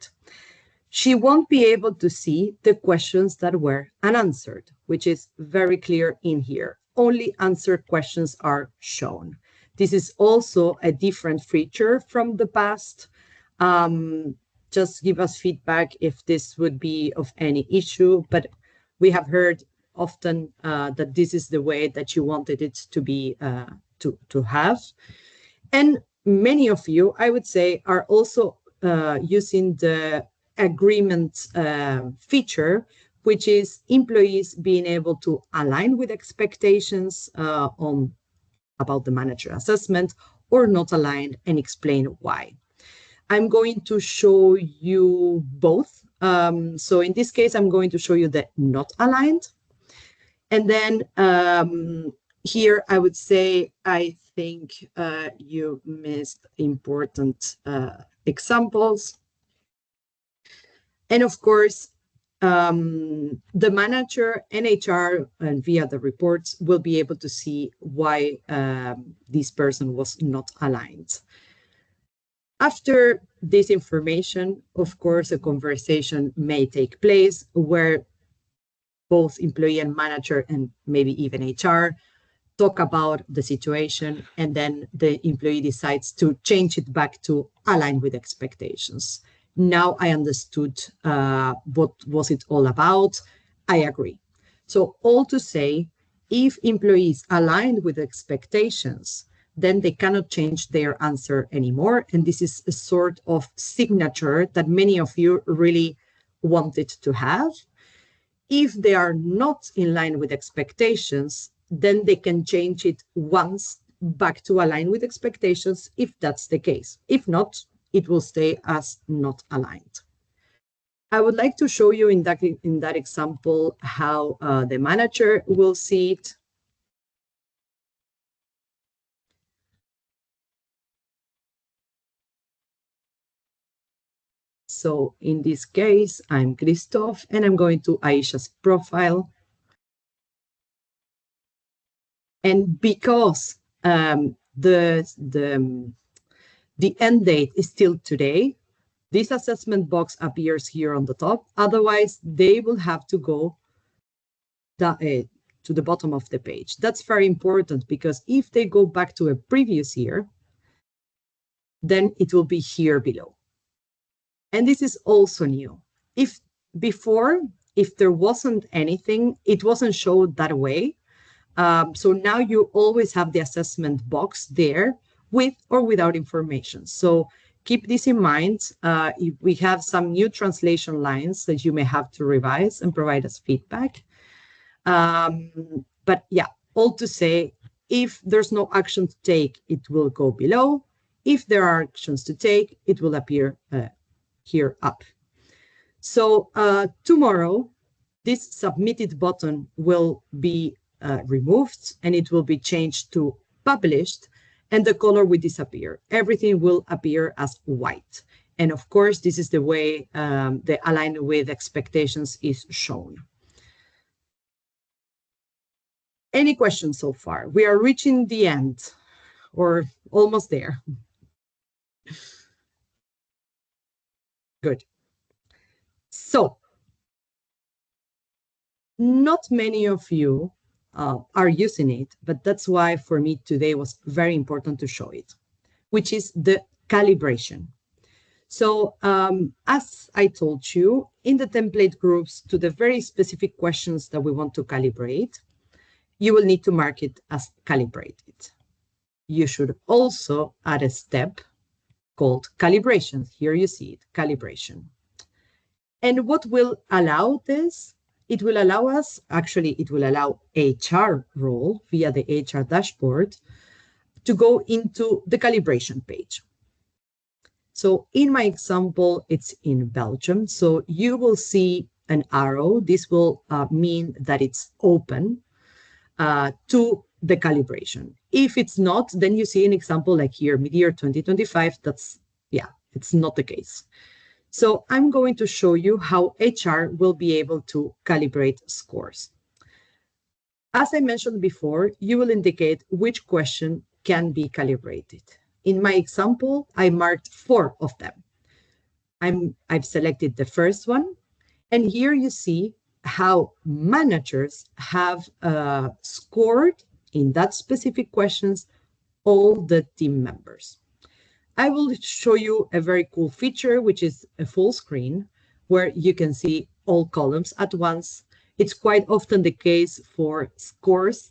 She won't be able to see the questions that were unanswered, which is very clear in here. Only answered questions are shown. This is also a different feature from the past. Just give us feedback if this would be of any issue, but we have heard often that this is the way that you wanted it to be to have. And many of you, I would say, are also using the agreement feature, which is employees being able to align with expectations about the manager assessment or not aligned and explain why. I'm going to show you both. So in this case, I'm going to show you the not aligned. And then here I would say, I think you missed important examples. And of course, the manager and HR and via the reports will be able to see why this person was not aligned. After this information, of course, a conversation may take place where both employee and manager and maybe even HR talk about the situation, and then the employee decides to change it back to align with expectations. Now I understood what was it all about. I agree. So all to say, if employees aligned with expectations, then they cannot change their answer anymore. And this is a sort of signature that many of you really wanted to have. If they are not in line with expectations, then they can change it once back to align with expectations if that's the case. If not, it will stay as not aligned. I would like to show you in that example how the manager will see it. So in this case, I'm Christophe, and I'm going to Aisha's profile. And because the end date is still today, this assessment box appears here on the top. Otherwise, they will have to go to the bottom of the page. That's very important because if they go back to a previous year, then it will be here below. And this is also new. If before, if there wasn't anything, it wasn't shown that way. So now you always have the assessment box there with or without information. So keep this in mind. If we have some new translation lines that you may have to revise and provide us feedback. But yeah, all to say, if there's no action to take, it will go below. If there are actions to take, it will appear here up. So tomorrow, this submitted button will be removed and it will be changed to published, and the color will disappear. Everything will appear as white. And of course, this is the way the align with expectations is shown. Any questions so far? We are reaching the end or almost there. Good. So, not many of you are using it, but that's why for me today was very important to show it, which is the calibration. So as I told you, in the template groups to the very specific questions that we want to calibrate, you will need to mark it as calibrated. You should also add a step called calibration. Here you see it, calibration. And what will allow this? It will allow us, actually, it will allow HR role via the HR dashboard to go into the calibration page. So in my example, it's in Belgium. So you will see an arrow. This will mean that it's open to the calibration. If it's not, then you see an example like here, mid-year 2025. That's, yeah, it's not the case. So I'm going to show you how HR will be able to calibrate scores. As I mentioned before, you will indicate which question can be calibrated. In my example, I marked 4 of them. I've selected the first one, and here you see how managers have scored in that specific questions all the team members. I will show you a very cool feature, which is a full screen, where you can see all columns at once. It's quite often the case for scores.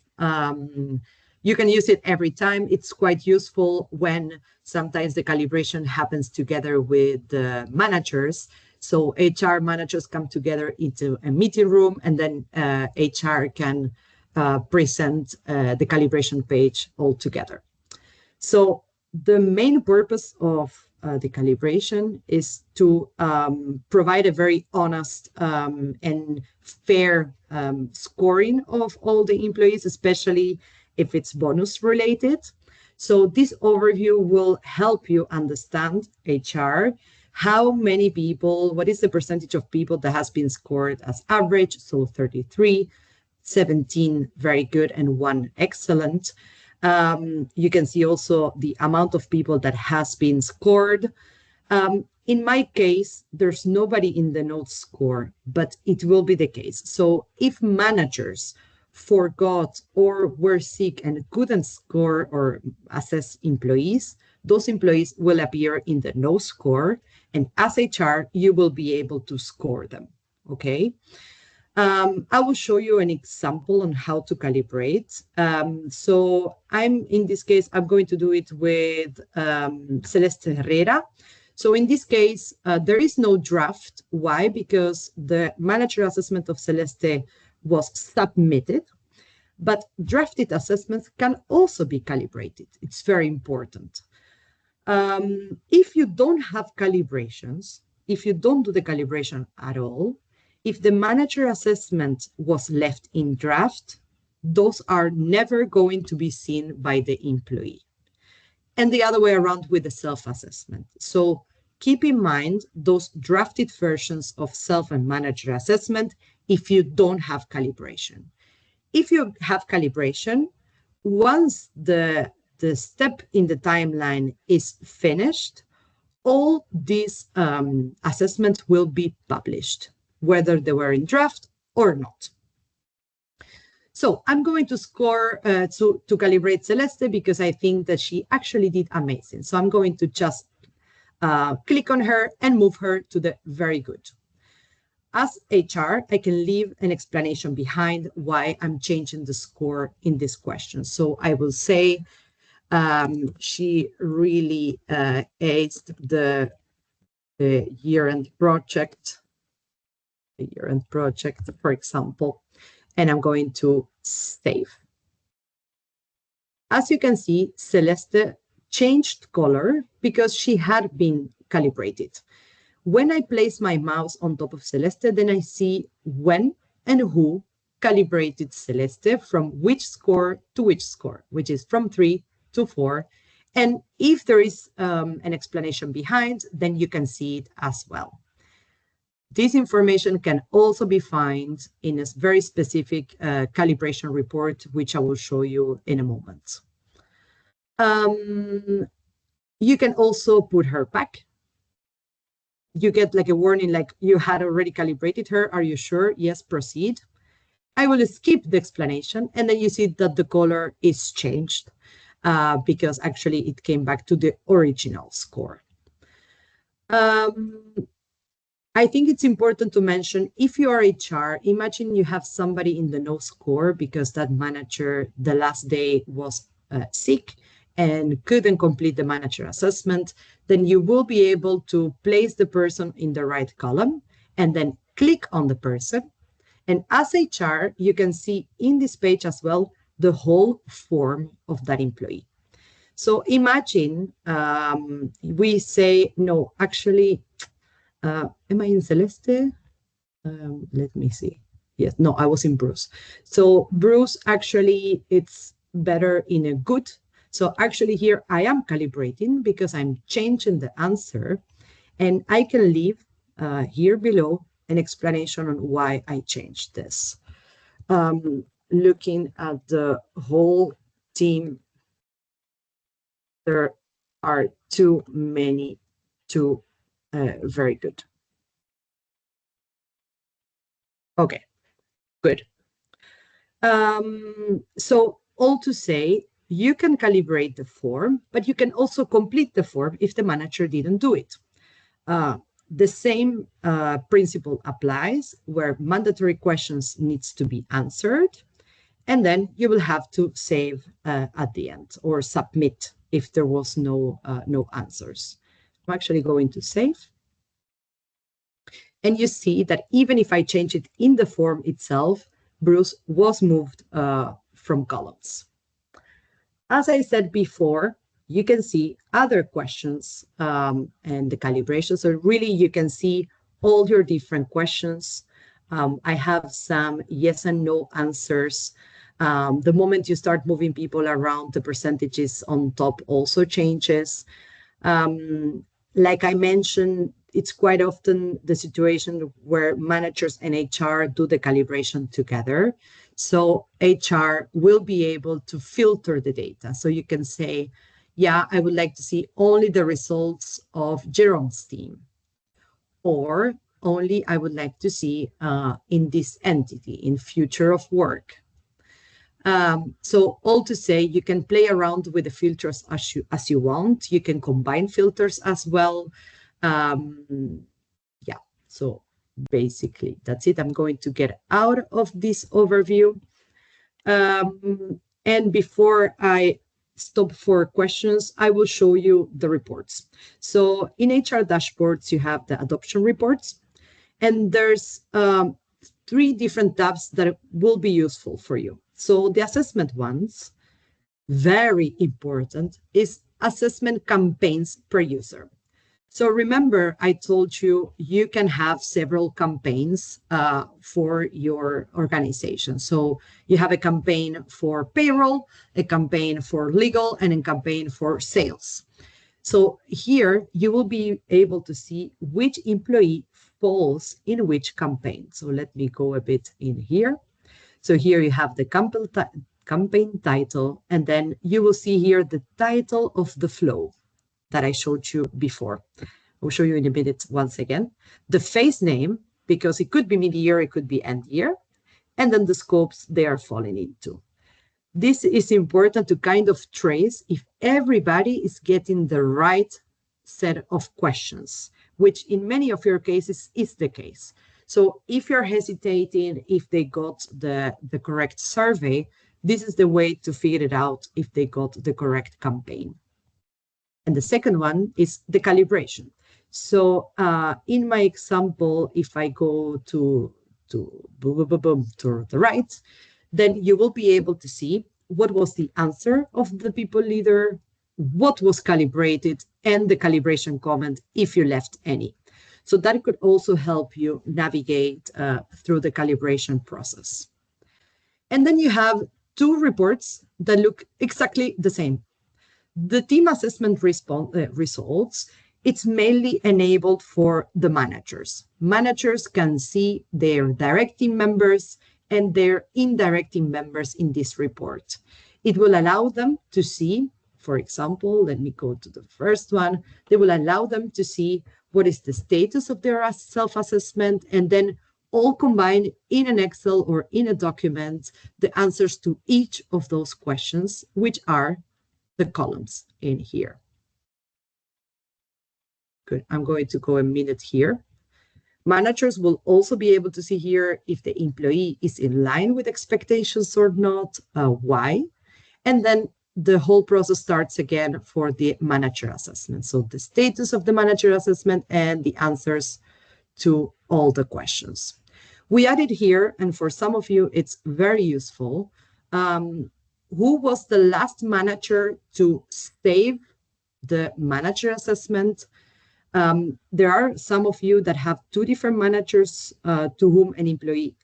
You can use it every time. It's quite useful when sometimes the calibration happens together with the managers. So HR managers come together into a meeting room, and then HR can present the calibration page all together. So the main purpose of the calibration is to provide a very honest and fair scoring of all the employees, especially if it's bonus related. So this overview will help you understand HR, how many people, what is the percentage of people that has been scored as average, so 33, 17 very good, and 1 excellent. You can see also the amount of people that has been scored. In my case, there's nobody in the notes score, but it will be the case. So if managers forgot or were sick and couldn't score or assess employees, those employees will appear in the no score. And as HR, you will be able to score them, okay? I will show you an example on how to calibrate. So in this case, I'm going to do it with Celeste Herrera. So in this case, there is no draft. Why? Because the manager assessment of Celeste was submitted, but drafted assessments can also be calibrated. It's very important. If you don't have calibrations, if you don't do the calibration at all, if the manager assessment was left in draft, those are never going to be seen by the employee. And the other way around with the self-assessment. So keep in mind those drafted versions of self and manager assessment if you don't have calibration. If you have calibration, once the step in the timeline is finished, all these assessments will be published, whether they were in draft or not. So I'm going to score to calibrate Celeste because I think that she actually did amazing. So I'm going to just click on her and move her to the very good. As HR, I can leave an explanation behind why I'm changing the score in this question. So I will say She really aced the year-end project, for example, and I'm going to save. As you can see, Celeste changed color because she had been calibrated. When I place my mouse on top of Celeste, then I see when and who calibrated Celeste from which score to which score, which is from 3 to 4. And if there is an explanation behind, then you can see it as well. This information can also be found in a very specific calibration report, which I will show you in a moment. You can also put her back. You get like a warning, like you had already calibrated her. Are you sure? Yes, proceed. I will skip the explanation, and then you see that the color is changed because actually it came back to the original score. I think it's important to mention, if you are HR, imagine you have somebody in the no score because that manager the last day was sick and couldn't complete the manager assessment, then you will be able to place the person in the right column and then click on the person. And as HR, you can see in this page as well the whole form of that employee. So imagine we say, no, actually, am I in Celeste? Let me see. Yes, no, I was in Bruce. So Bruce, actually, it's better in a good. So actually here I am calibrating because I'm changing the answer, and I can leave here below an explanation on why I changed this. Looking at the whole team, there are too many to very good. Okay, good. So all to say, you can calibrate the form, but you can also complete the form if the manager didn't do it. The same principle applies where mandatory questions needs to be answered, and then you will have to save at the end or submit if there was no answers. I'm actually going to save. And you see that even if I change it in the form itself, Bruce was moved from columns. As I said before, you can see other questions and the calibration. So really, you can see all your different questions. I have some yes and no answers. The moment you start moving people around, the percentages on top also changes. Like I mentioned, it's quite often the situation where managers and HR do the calibration together. So HR will be able to filter the data. So you can say, yeah, I would like to see only the results of Jerome's team, or only I would like to see in this entity, in future of work. So all to say, you can play around with the filters as you want. You can combine filters as well. Yeah, so basically that's it. I'm going to get out of this overview. And before I stop for questions, I will show you the reports. So in HR dashboards, you have the adoption reports, and there's 3 different tabs that will be useful for you. So the assessment ones, very important, is assessment campaigns per user. So remember, I told you you can have several campaigns for your organization. So you have a campaign for payroll, a campaign for legal, and a campaign for sales. So here you will be able to see which employee falls in which campaign. So let me go a bit in here. So here you have the campaign title, and then you will see here the title of the flow that I showed you before. I'll show you in a minute once again. The phase name, because it could be mid-year, it could be end year, and then the scopes they are falling into. This is important to kind of trace if everybody is getting the right set of questions, which in many of your cases is the case. So if you're hesitating if they got the correct survey, This is the way to figure it out if they got the correct campaign. And the second one is the calibration. So in my example, if I go to boom, boom, boom, boom, to the right, then you will be able to see what was the answer of the people leader, what was calibrated, and the calibration comment if you left any. So that could also help you navigate through the calibration process. And then you have two reports that look exactly the same. The team assessment results, it's mainly enabled for the managers. Managers can see their direct team members and their indirect team members in this report. It will allow them to see, for example, let me go to the first one. They will allow them to see what is the status of their self-assessment, and then all combined in an Excel or in a document, the answers to each of those questions, which are the columns in here. Good. I'm going to go a minute here. Managers will also be able to see here if the employee is in line with expectations or not, why, and then the whole process starts again for the manager assessment. So the status of the manager assessment and the answers to all the questions. We added here, and for some of you, it's very useful. Who was the last manager to save the manager assessment? There are some of you that have two different managers to whom an employee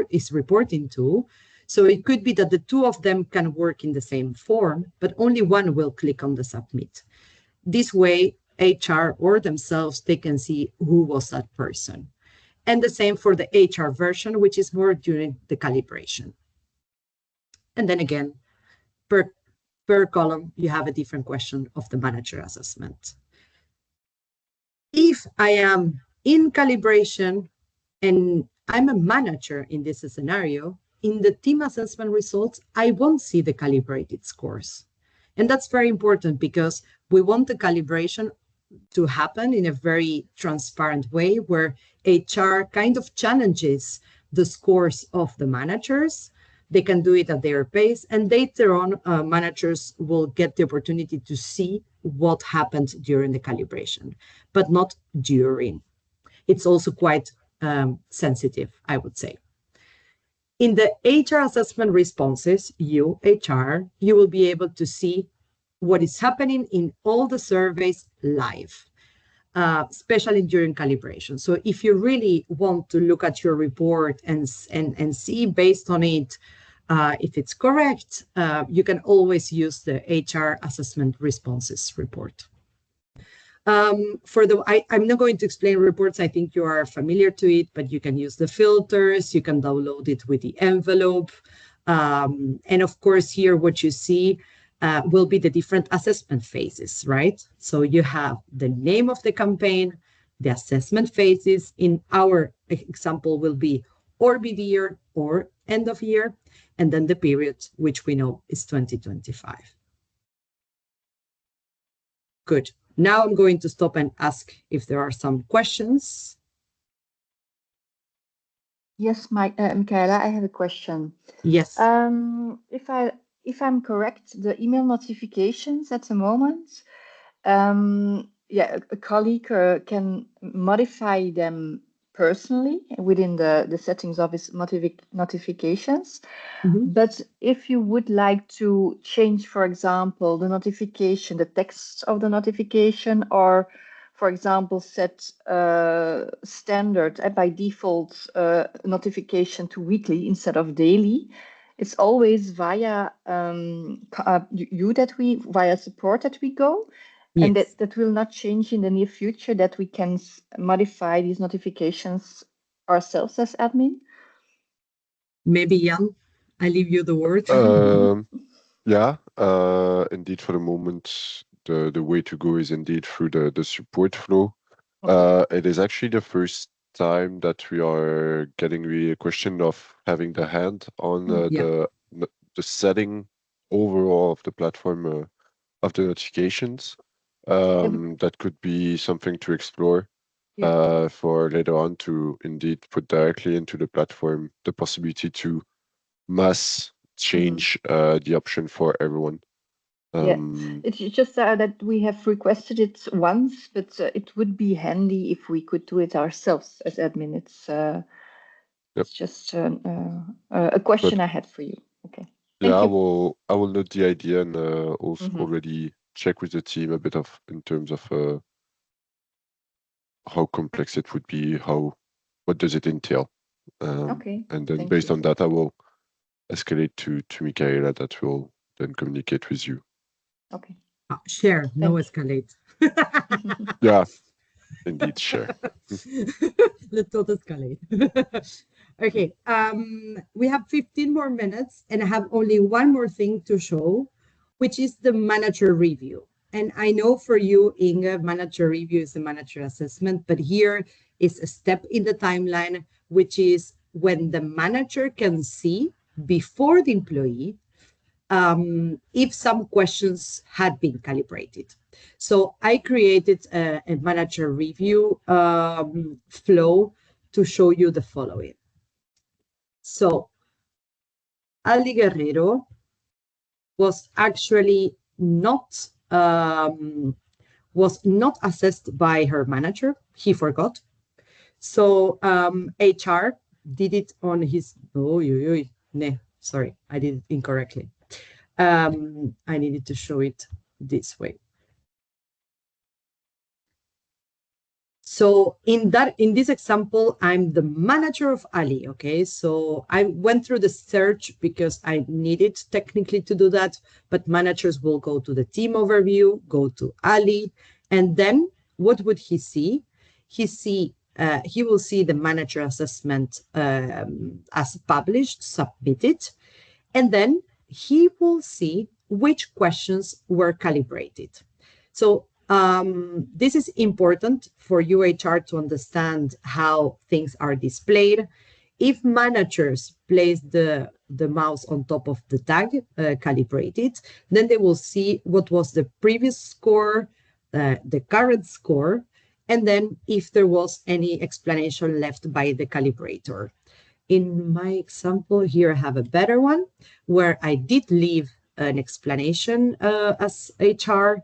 is reporting to. So it could be that the two of them can work in the same form, but only one will click on the submit. This way, HR or themselves, they can see who was that person. And the same for the HR version, which is more during the calibration. And then again, per column, you have a different question of the manager assessment. If I am in calibration and I'm a manager in this scenario, in the team assessment results, I won't see the calibrated scores. And that's very important because we want the calibration to happen in a very transparent way where HR kind of challenges the scores of the managers. They can do it at their pace, and later on, managers will get the opportunity to see what happened during the calibration, but not during. It's also quite sensitive, I would say. In the HR assessment responses, you, HR, you will be able to see what is happening in all the surveys live, especially during calibration. So if you really want to look at your report and see based on it, if it's correct, you can always use the HR assessment responses report. I'm not going to explain reports. I think you are familiar to it, but you can use the filters. You can download it with the envelope. And of course, here what you see will be the different assessment phases, right? So you have the name of the campaign, the assessment phases. In our example will be or mid-year or end of year, and then the period, which we know is 2025. Good. Now I'm going to stop and ask if there are some questions. Yes, Michaela, I have a question. Yes. If I'm correct, the email notifications at the moment, a colleague can modify them personally within the settings of his notifications. But if you would like to change, for example, the notification, the text of the notification, or for example, set standard by default notification to weekly instead of daily, it's always via via support that we go. Yes. And that will not change in the near future, that we can modify these notifications ourselves as admin. Maybe Jan, I leave you the word. Yeah, indeed, for the moment, the way to go is indeed through the support flow. Okay. It is actually the first time that we are getting really a question of having the hand on the setting overall of the platform of the notifications. That could be something to explore for later on, to indeed put directly into the platform the possibility to mass change the option for everyone. Yeah, it's just that we have requested it once, but it would be handy if we could do it ourselves as admin. It's just a question I had for you. Okay. Thank you. I will note the idea and also already check with the team a bit in terms of how complex it would be, what does it entail. Okay. And then based on that, I will escalate to Michaela, that will then communicate with you. Okay. Share, no escalate. Yeah, indeed, share. Let's not escalate. Okay, we have 15 more minutes and I have only one more thing to show, which is the manager review. And I know for you, Inge, manager review is a manager assessment, but here is a step in the timeline, which is when the manager can see before the employee if some questions had been calibrated. So I created a manager review flow to show you the following. So Ali Guerrero was actually not assessed by her manager. He forgot. So HR did it on his. Sorry, I did it incorrectly. I needed to show it this way. So in this example, I'm the manager of Ali, okay? So I went through the search because I needed technically to do that, but managers will go to the team overview, go to Ali, and then what would he see? He will see the manager assessment as published, submitted, and then he will see which questions were calibrated. So this is important for UHR to understand how things are displayed. If managers place the mouse on top of the tag calibrated, then they will see what was the previous score, the current score, and then if there was any explanation left by the calibrator. In my example here, I have a better one where I did leave an explanation as HR.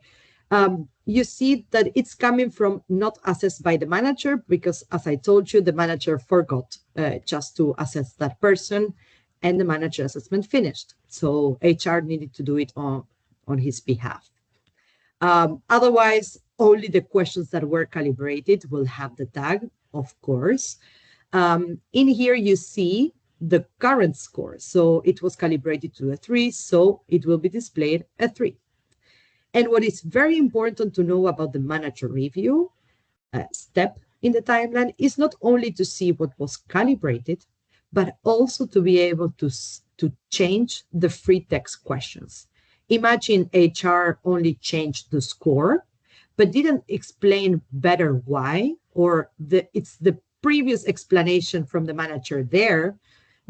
You see that it's coming from not assessed by the manager because, as I told you, the manager forgot just to assess that person and the manager assessment finished. So HR needed to do it on his behalf. Otherwise, only the questions that were calibrated will have the tag, of course. In here, you see the current score. So it was calibrated to a 3, so it will be displayed a 3. And what is very important to know about the manager review step in the timeline is not only to see what was calibrated, but also to be able to change the free text questions. Imagine HR only changed the score, but didn't explain better why, or it's the previous explanation from the manager there,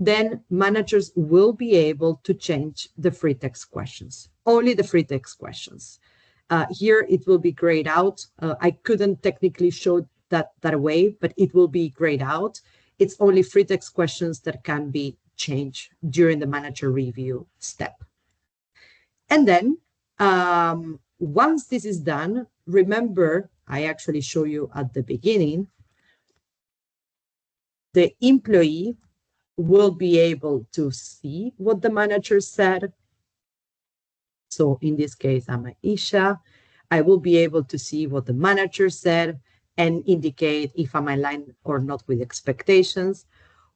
then managers will be able to change the free text questions, only the free text questions. Here it will be grayed out. I couldn't technically show that way, but it will be grayed out. It's only free text questions that can be changed during the manager review step. And then once this is done, remember, I actually show you at the beginning, the employee will be able to see what the manager said. So in this case, I'm Aisha. I will be able to see what the manager said and indicate if I'm aligned or not with expectations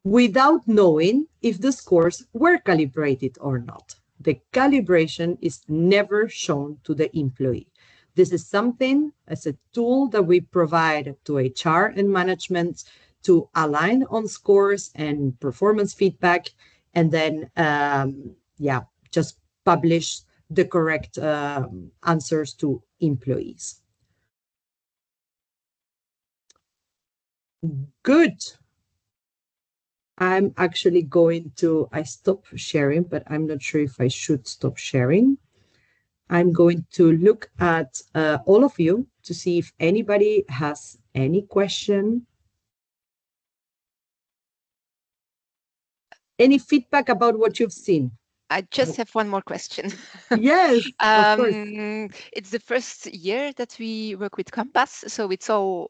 without knowing if the scores were calibrated or not. The calibration is never shown to the employee. This is something as a tool that we provide to HR and management to align on scores and performance feedback, and then, just publish the correct answers to employees. Good. I'm actually I stopped sharing, but I'm not sure if I should stop sharing. I'm going to look at all of you to see if anybody has any question. Any feedback about what you've seen? I just have one more question. Yes, of course. It's the first year that we work with Compass, so it's all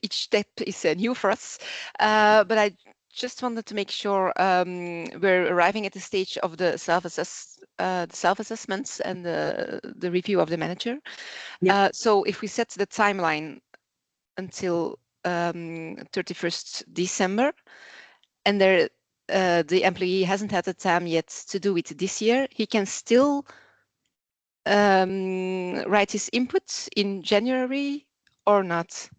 each step is new for us. But I just wanted to make sure we're arriving at the stage of the self-assessments and the review of the manager. Yeah. So if we set the timeline until 31st December, and the employee hasn't had the time yet to do it this year, he can still write his inputs in January or not?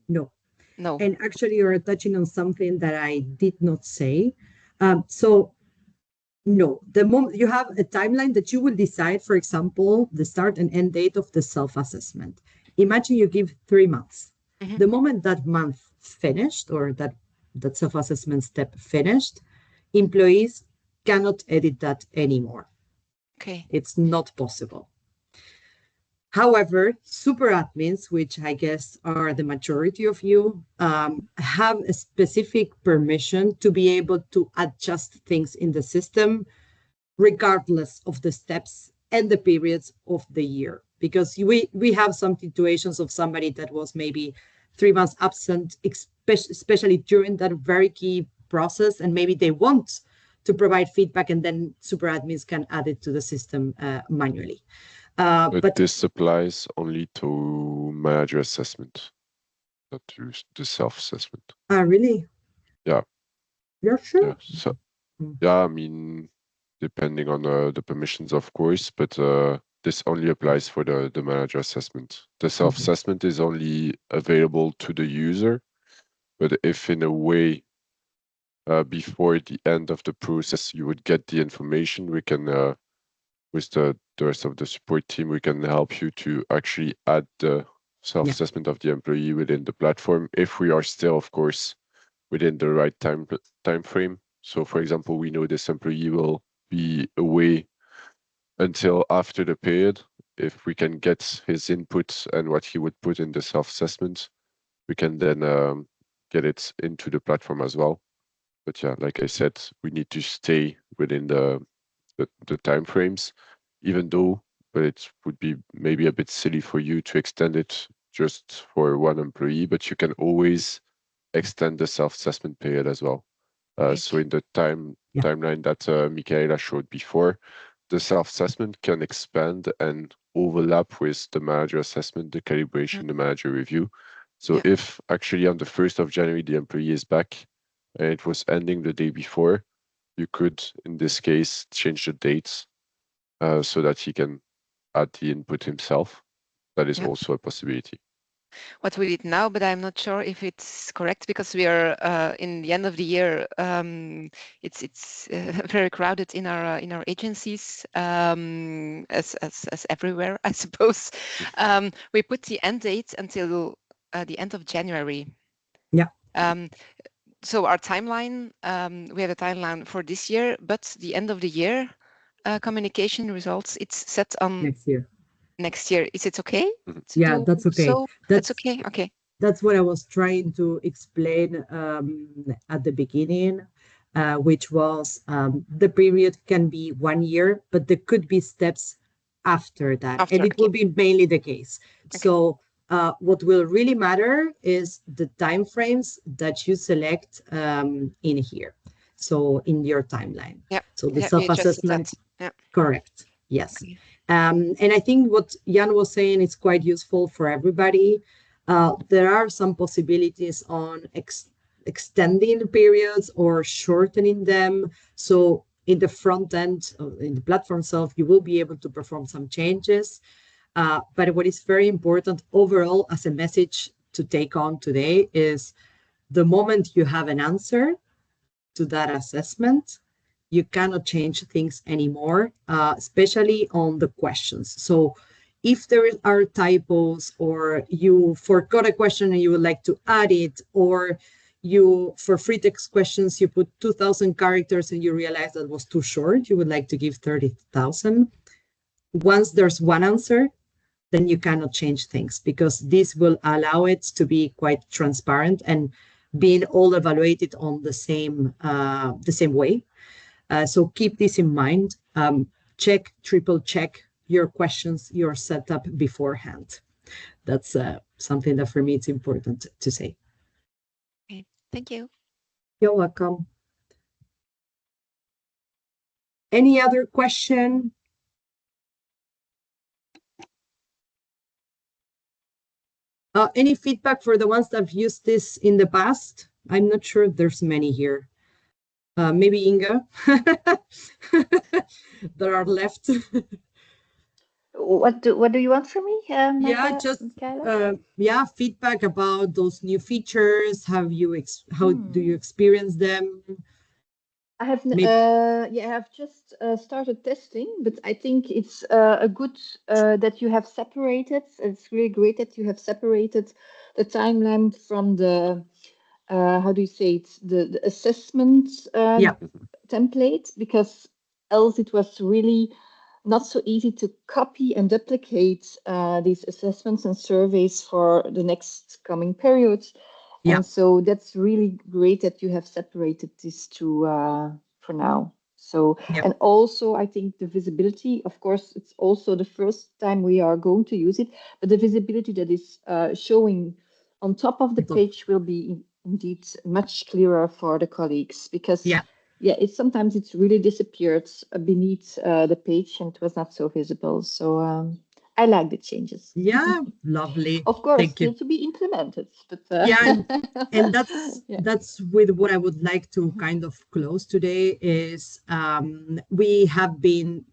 No. No. And actually, you're touching on something that I did not say. So no, the moment you have a timeline that you will decide, for example, the start and end date of the self-assessment. Imagine you give 3 months. Mhm. The moment that month finished or that self-assessment step finished, employees cannot edit that anymore. Okay. It's not possible. However, super admins, which I guess are the majority of you, have a specific permission to be able to adjust things in the system, regardless of the steps and the periods of the year. Because we have some situations of somebody that was maybe 3 months absent, especially during that very key process, and maybe they want to provide feedback, and then super admins can add it to the system manually. But this applies only to manager assessment, not to the self-assessment. Really? Yeah. You're sure? Yeah. So, yeah, I mean, depending on the permissions, of course, but this only applies for the manager assessment. The self-assessment is only available to the user, but if in a way before the end of the process you would get the information, we can with the rest of the support team, we can help you to actually add the self-assessment of the employee within the platform if we are still, of course, within the right time frame. So, for example, we know this employee will be away until after the period. If we can get his input and what he would put in the self-assessment, we can then get it into the platform as well. But yeah, like I said, we need to stay within the time frames, even though, but it would be maybe a bit silly for you to extend it just for one employee, but you can always extend the self-assessment period as well. So in the timeline that Michaela showed before, the self-assessment can expand and overlap with the manager assessment, the calibration, the manager review. So if actually on the 1st of January, the employee is back and it was ending the day before, you could, in this case, change the dates so that he can add the input himself. That is also a possibility. What we did now, but I'm not sure if it's correct because we are in the end of the year. It's very crowded in our agencies, as everywhere, I suppose. We put the end date until the end of January. Yeah. So our timeline, we have a timeline for this year, but the end of the year communication results, it's set on next year. Next year. Is it okay? Yeah, that's okay. So that's okay. Okay. That's what I was trying to explain at the beginning, which was the period can be 1 year, but there could be steps after that. And it will be mainly the case. Okay. So what will really matter is the timeframes that you select in here. So in your timeline. Yeah. So the self-assessment. Yeah. Correct. Yes. Okay. And I think what Jan was saying is quite useful for everybody. There are some possibilities on extending periods or shortening them. So in the front end, in the platform itself, you will be able to perform some changes. But what is very important overall as a message to take on today is the moment you have an answer to that assessment, you cannot change things anymore, especially on the questions. So if there are typos or you forgot a question and you would like to add it, or you, for free text questions, you put 2,000 characters and you realize that was too short, you would like to give 30,000. Once there's one answer, then you cannot change things because this will allow it to be quite transparent and being all evaluated on the same way. So keep this in mind. Check, triple check your questions, your setup beforehand. That's something that for me it's important to say. Okay, thank you. You're welcome. Any other question? Any feedback for the ones that have used this in the past? I'm not sure there's many here. Maybe Inga, there are left. What do you want from me, Yeah, just feedback about those new features. How do you experience them? I have I've just started testing, but I think it's a good that you have separated. It's really great that you have separated the timeline from the how do you say it, the assessment Yeah, template, because else it was really not so easy to copy and duplicate these assessments and surveys for the next coming periods. yeah, And so that's really great that you have separated these two for now. So, yeah. and also I think the visibility, of course, it's also the first time we are going to use it, but the visibility that is showing on top of the page will be indeed much clearer for the colleagues, because Yeah. yeah, sometimes it's really disappeared beneath the page and it was not so visible. So I like the changes. Yeah, lovely. Of course, Thank still you. to be implemented, but Yeah, and that's yeah. that's with what I would like to kind of close today is we have been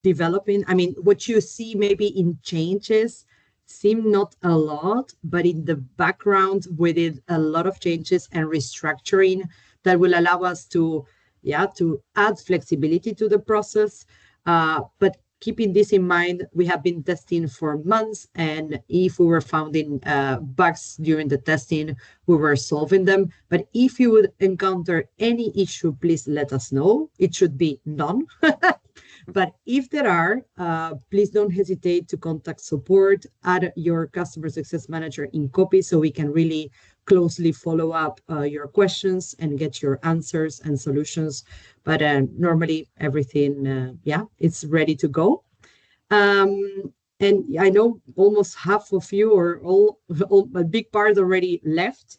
developing. I mean, what you see maybe in changes seem not a lot, but in the background we did a lot of changes and restructuring that will allow us to add flexibility to the process. But keeping this in mind, we have been testing for months, and if we were finding bugs during the testing, we were solving them. But if you would encounter any issue, please let us know. It should be none. But if there are, please don't hesitate to contact support, add your customer success manager in copy so we can really closely follow up your questions and get your answers and solutions. But normally everything, it's ready to go. And I know almost half of you or a big part already left,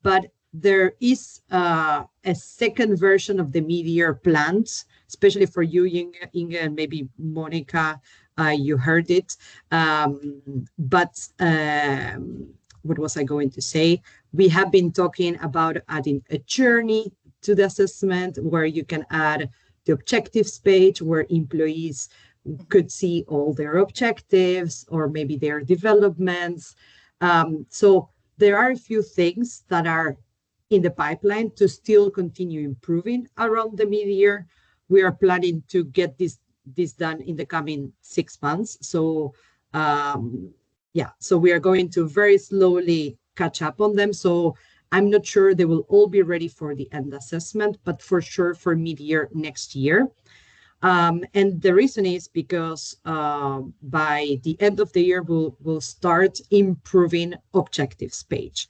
but there is a second version of the mid-year plans, especially for you, Inge, and maybe Monica, you heard it. But what was I going to say? We have been talking about adding a journey to the assessment where you can add the objectives page where employees could see all their objectives or maybe their developments. So there are a few things that are in the pipeline to still continue improving around the mid-year. We are planning to get this done in the coming 6 months. So so we are going to very slowly catch up on them. So I'm not sure they will all be ready for the end assessment, but for sure for mid-year next year. And the reason is because by the end of the year, we'll start improving objectives page.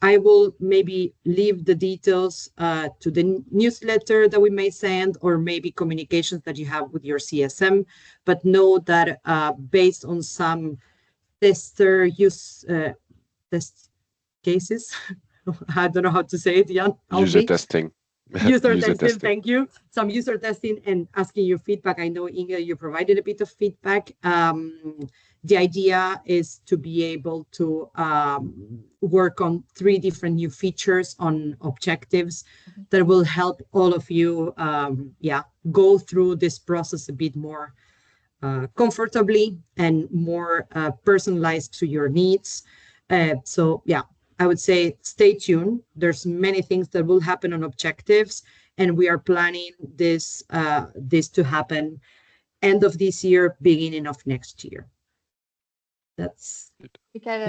I will maybe leave the details to the newsletter that we may send, or maybe communications that you have with your CSM. But know that based on some tester use test cases, I don't know how to say it, Jan. User testing. User testing, thank you. Some user testing and asking you feedback. I know, Inge, you provided a bit of feedback. The idea is to be able to work on 3 different new features on objectives that will help all of you go through this process a bit more comfortably and more personalized to your needs. I would say stay tuned. There's many things that will happen on objectives, and we are planning this to happen end of this year, beginning of next year. That's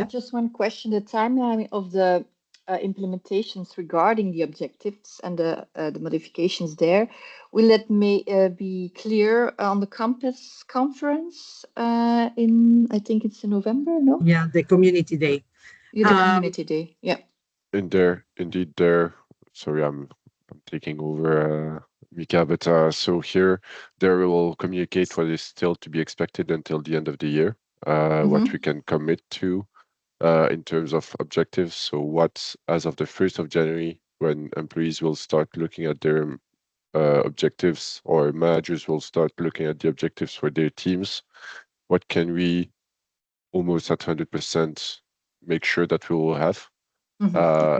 Just one question: the timeline of the implementations regarding the objectives and the modifications there, will it be clear on the Compass conference in, I think it's in November, no? Yeah, the community day. Yeah, the community day. Yeah. Indeed there. Sorry, I'm taking over, Mika. But so here, there we will communicate what is still to be expected until the end of the year, what we can commit to in terms of objectives. So what, as of the 1st of January, when employees will start looking at their objectives, or managers will start looking at the objectives for their teams, what can we almost at 100% make sure that we will have?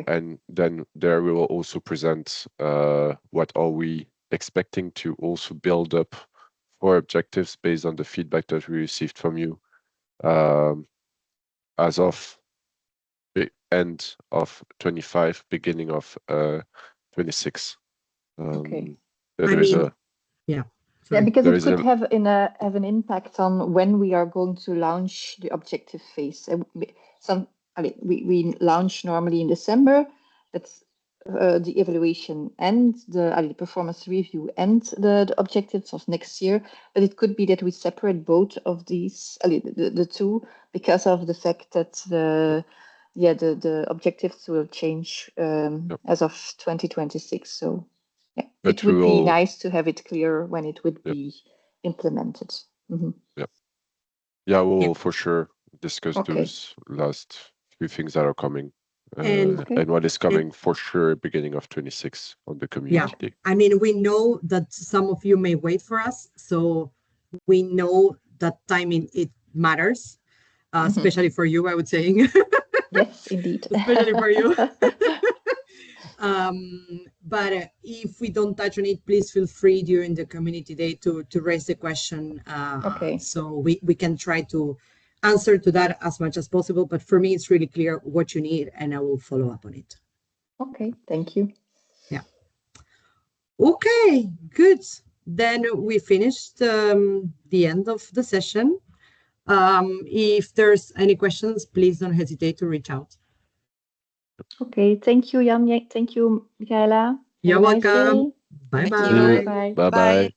And then there we will also present what are we expecting to also build up for objectives based on the feedback that we received from you as of the end of 25, beginning of 26. There is a yeah, because it could have an impact on when we are going to launch the objective phase. We launch normally in December. That's the evaluation and the performance review and the objectives of next year. But it could be that we separate both of these, the two, because of the fact that the objectives will change as of 2026. So yeah, it would be nice to have it clear when it would be implemented. Yeah, we'll for sure discuss those last few things that are coming and what is coming for sure beginning of 26 on the community day. I mean, we know that some of you may wait for us, so we know that timing, it matters, especially for you, I would say. Yes, indeed. Especially for you. But if we don't touch on it, please feel free during the community day to raise the question. So we can try to answer to that as much as possible. But for me, it's really clear what you need, and I will follow up on it. Okay, thank you. Yeah. Okay, good. Then we finished the end of the session. If there's any questions, please don't hesitate to reach out. Okay, thank you, Jan. Thank you, Michaela. You're welcome. Bye-bye. Bye-bye.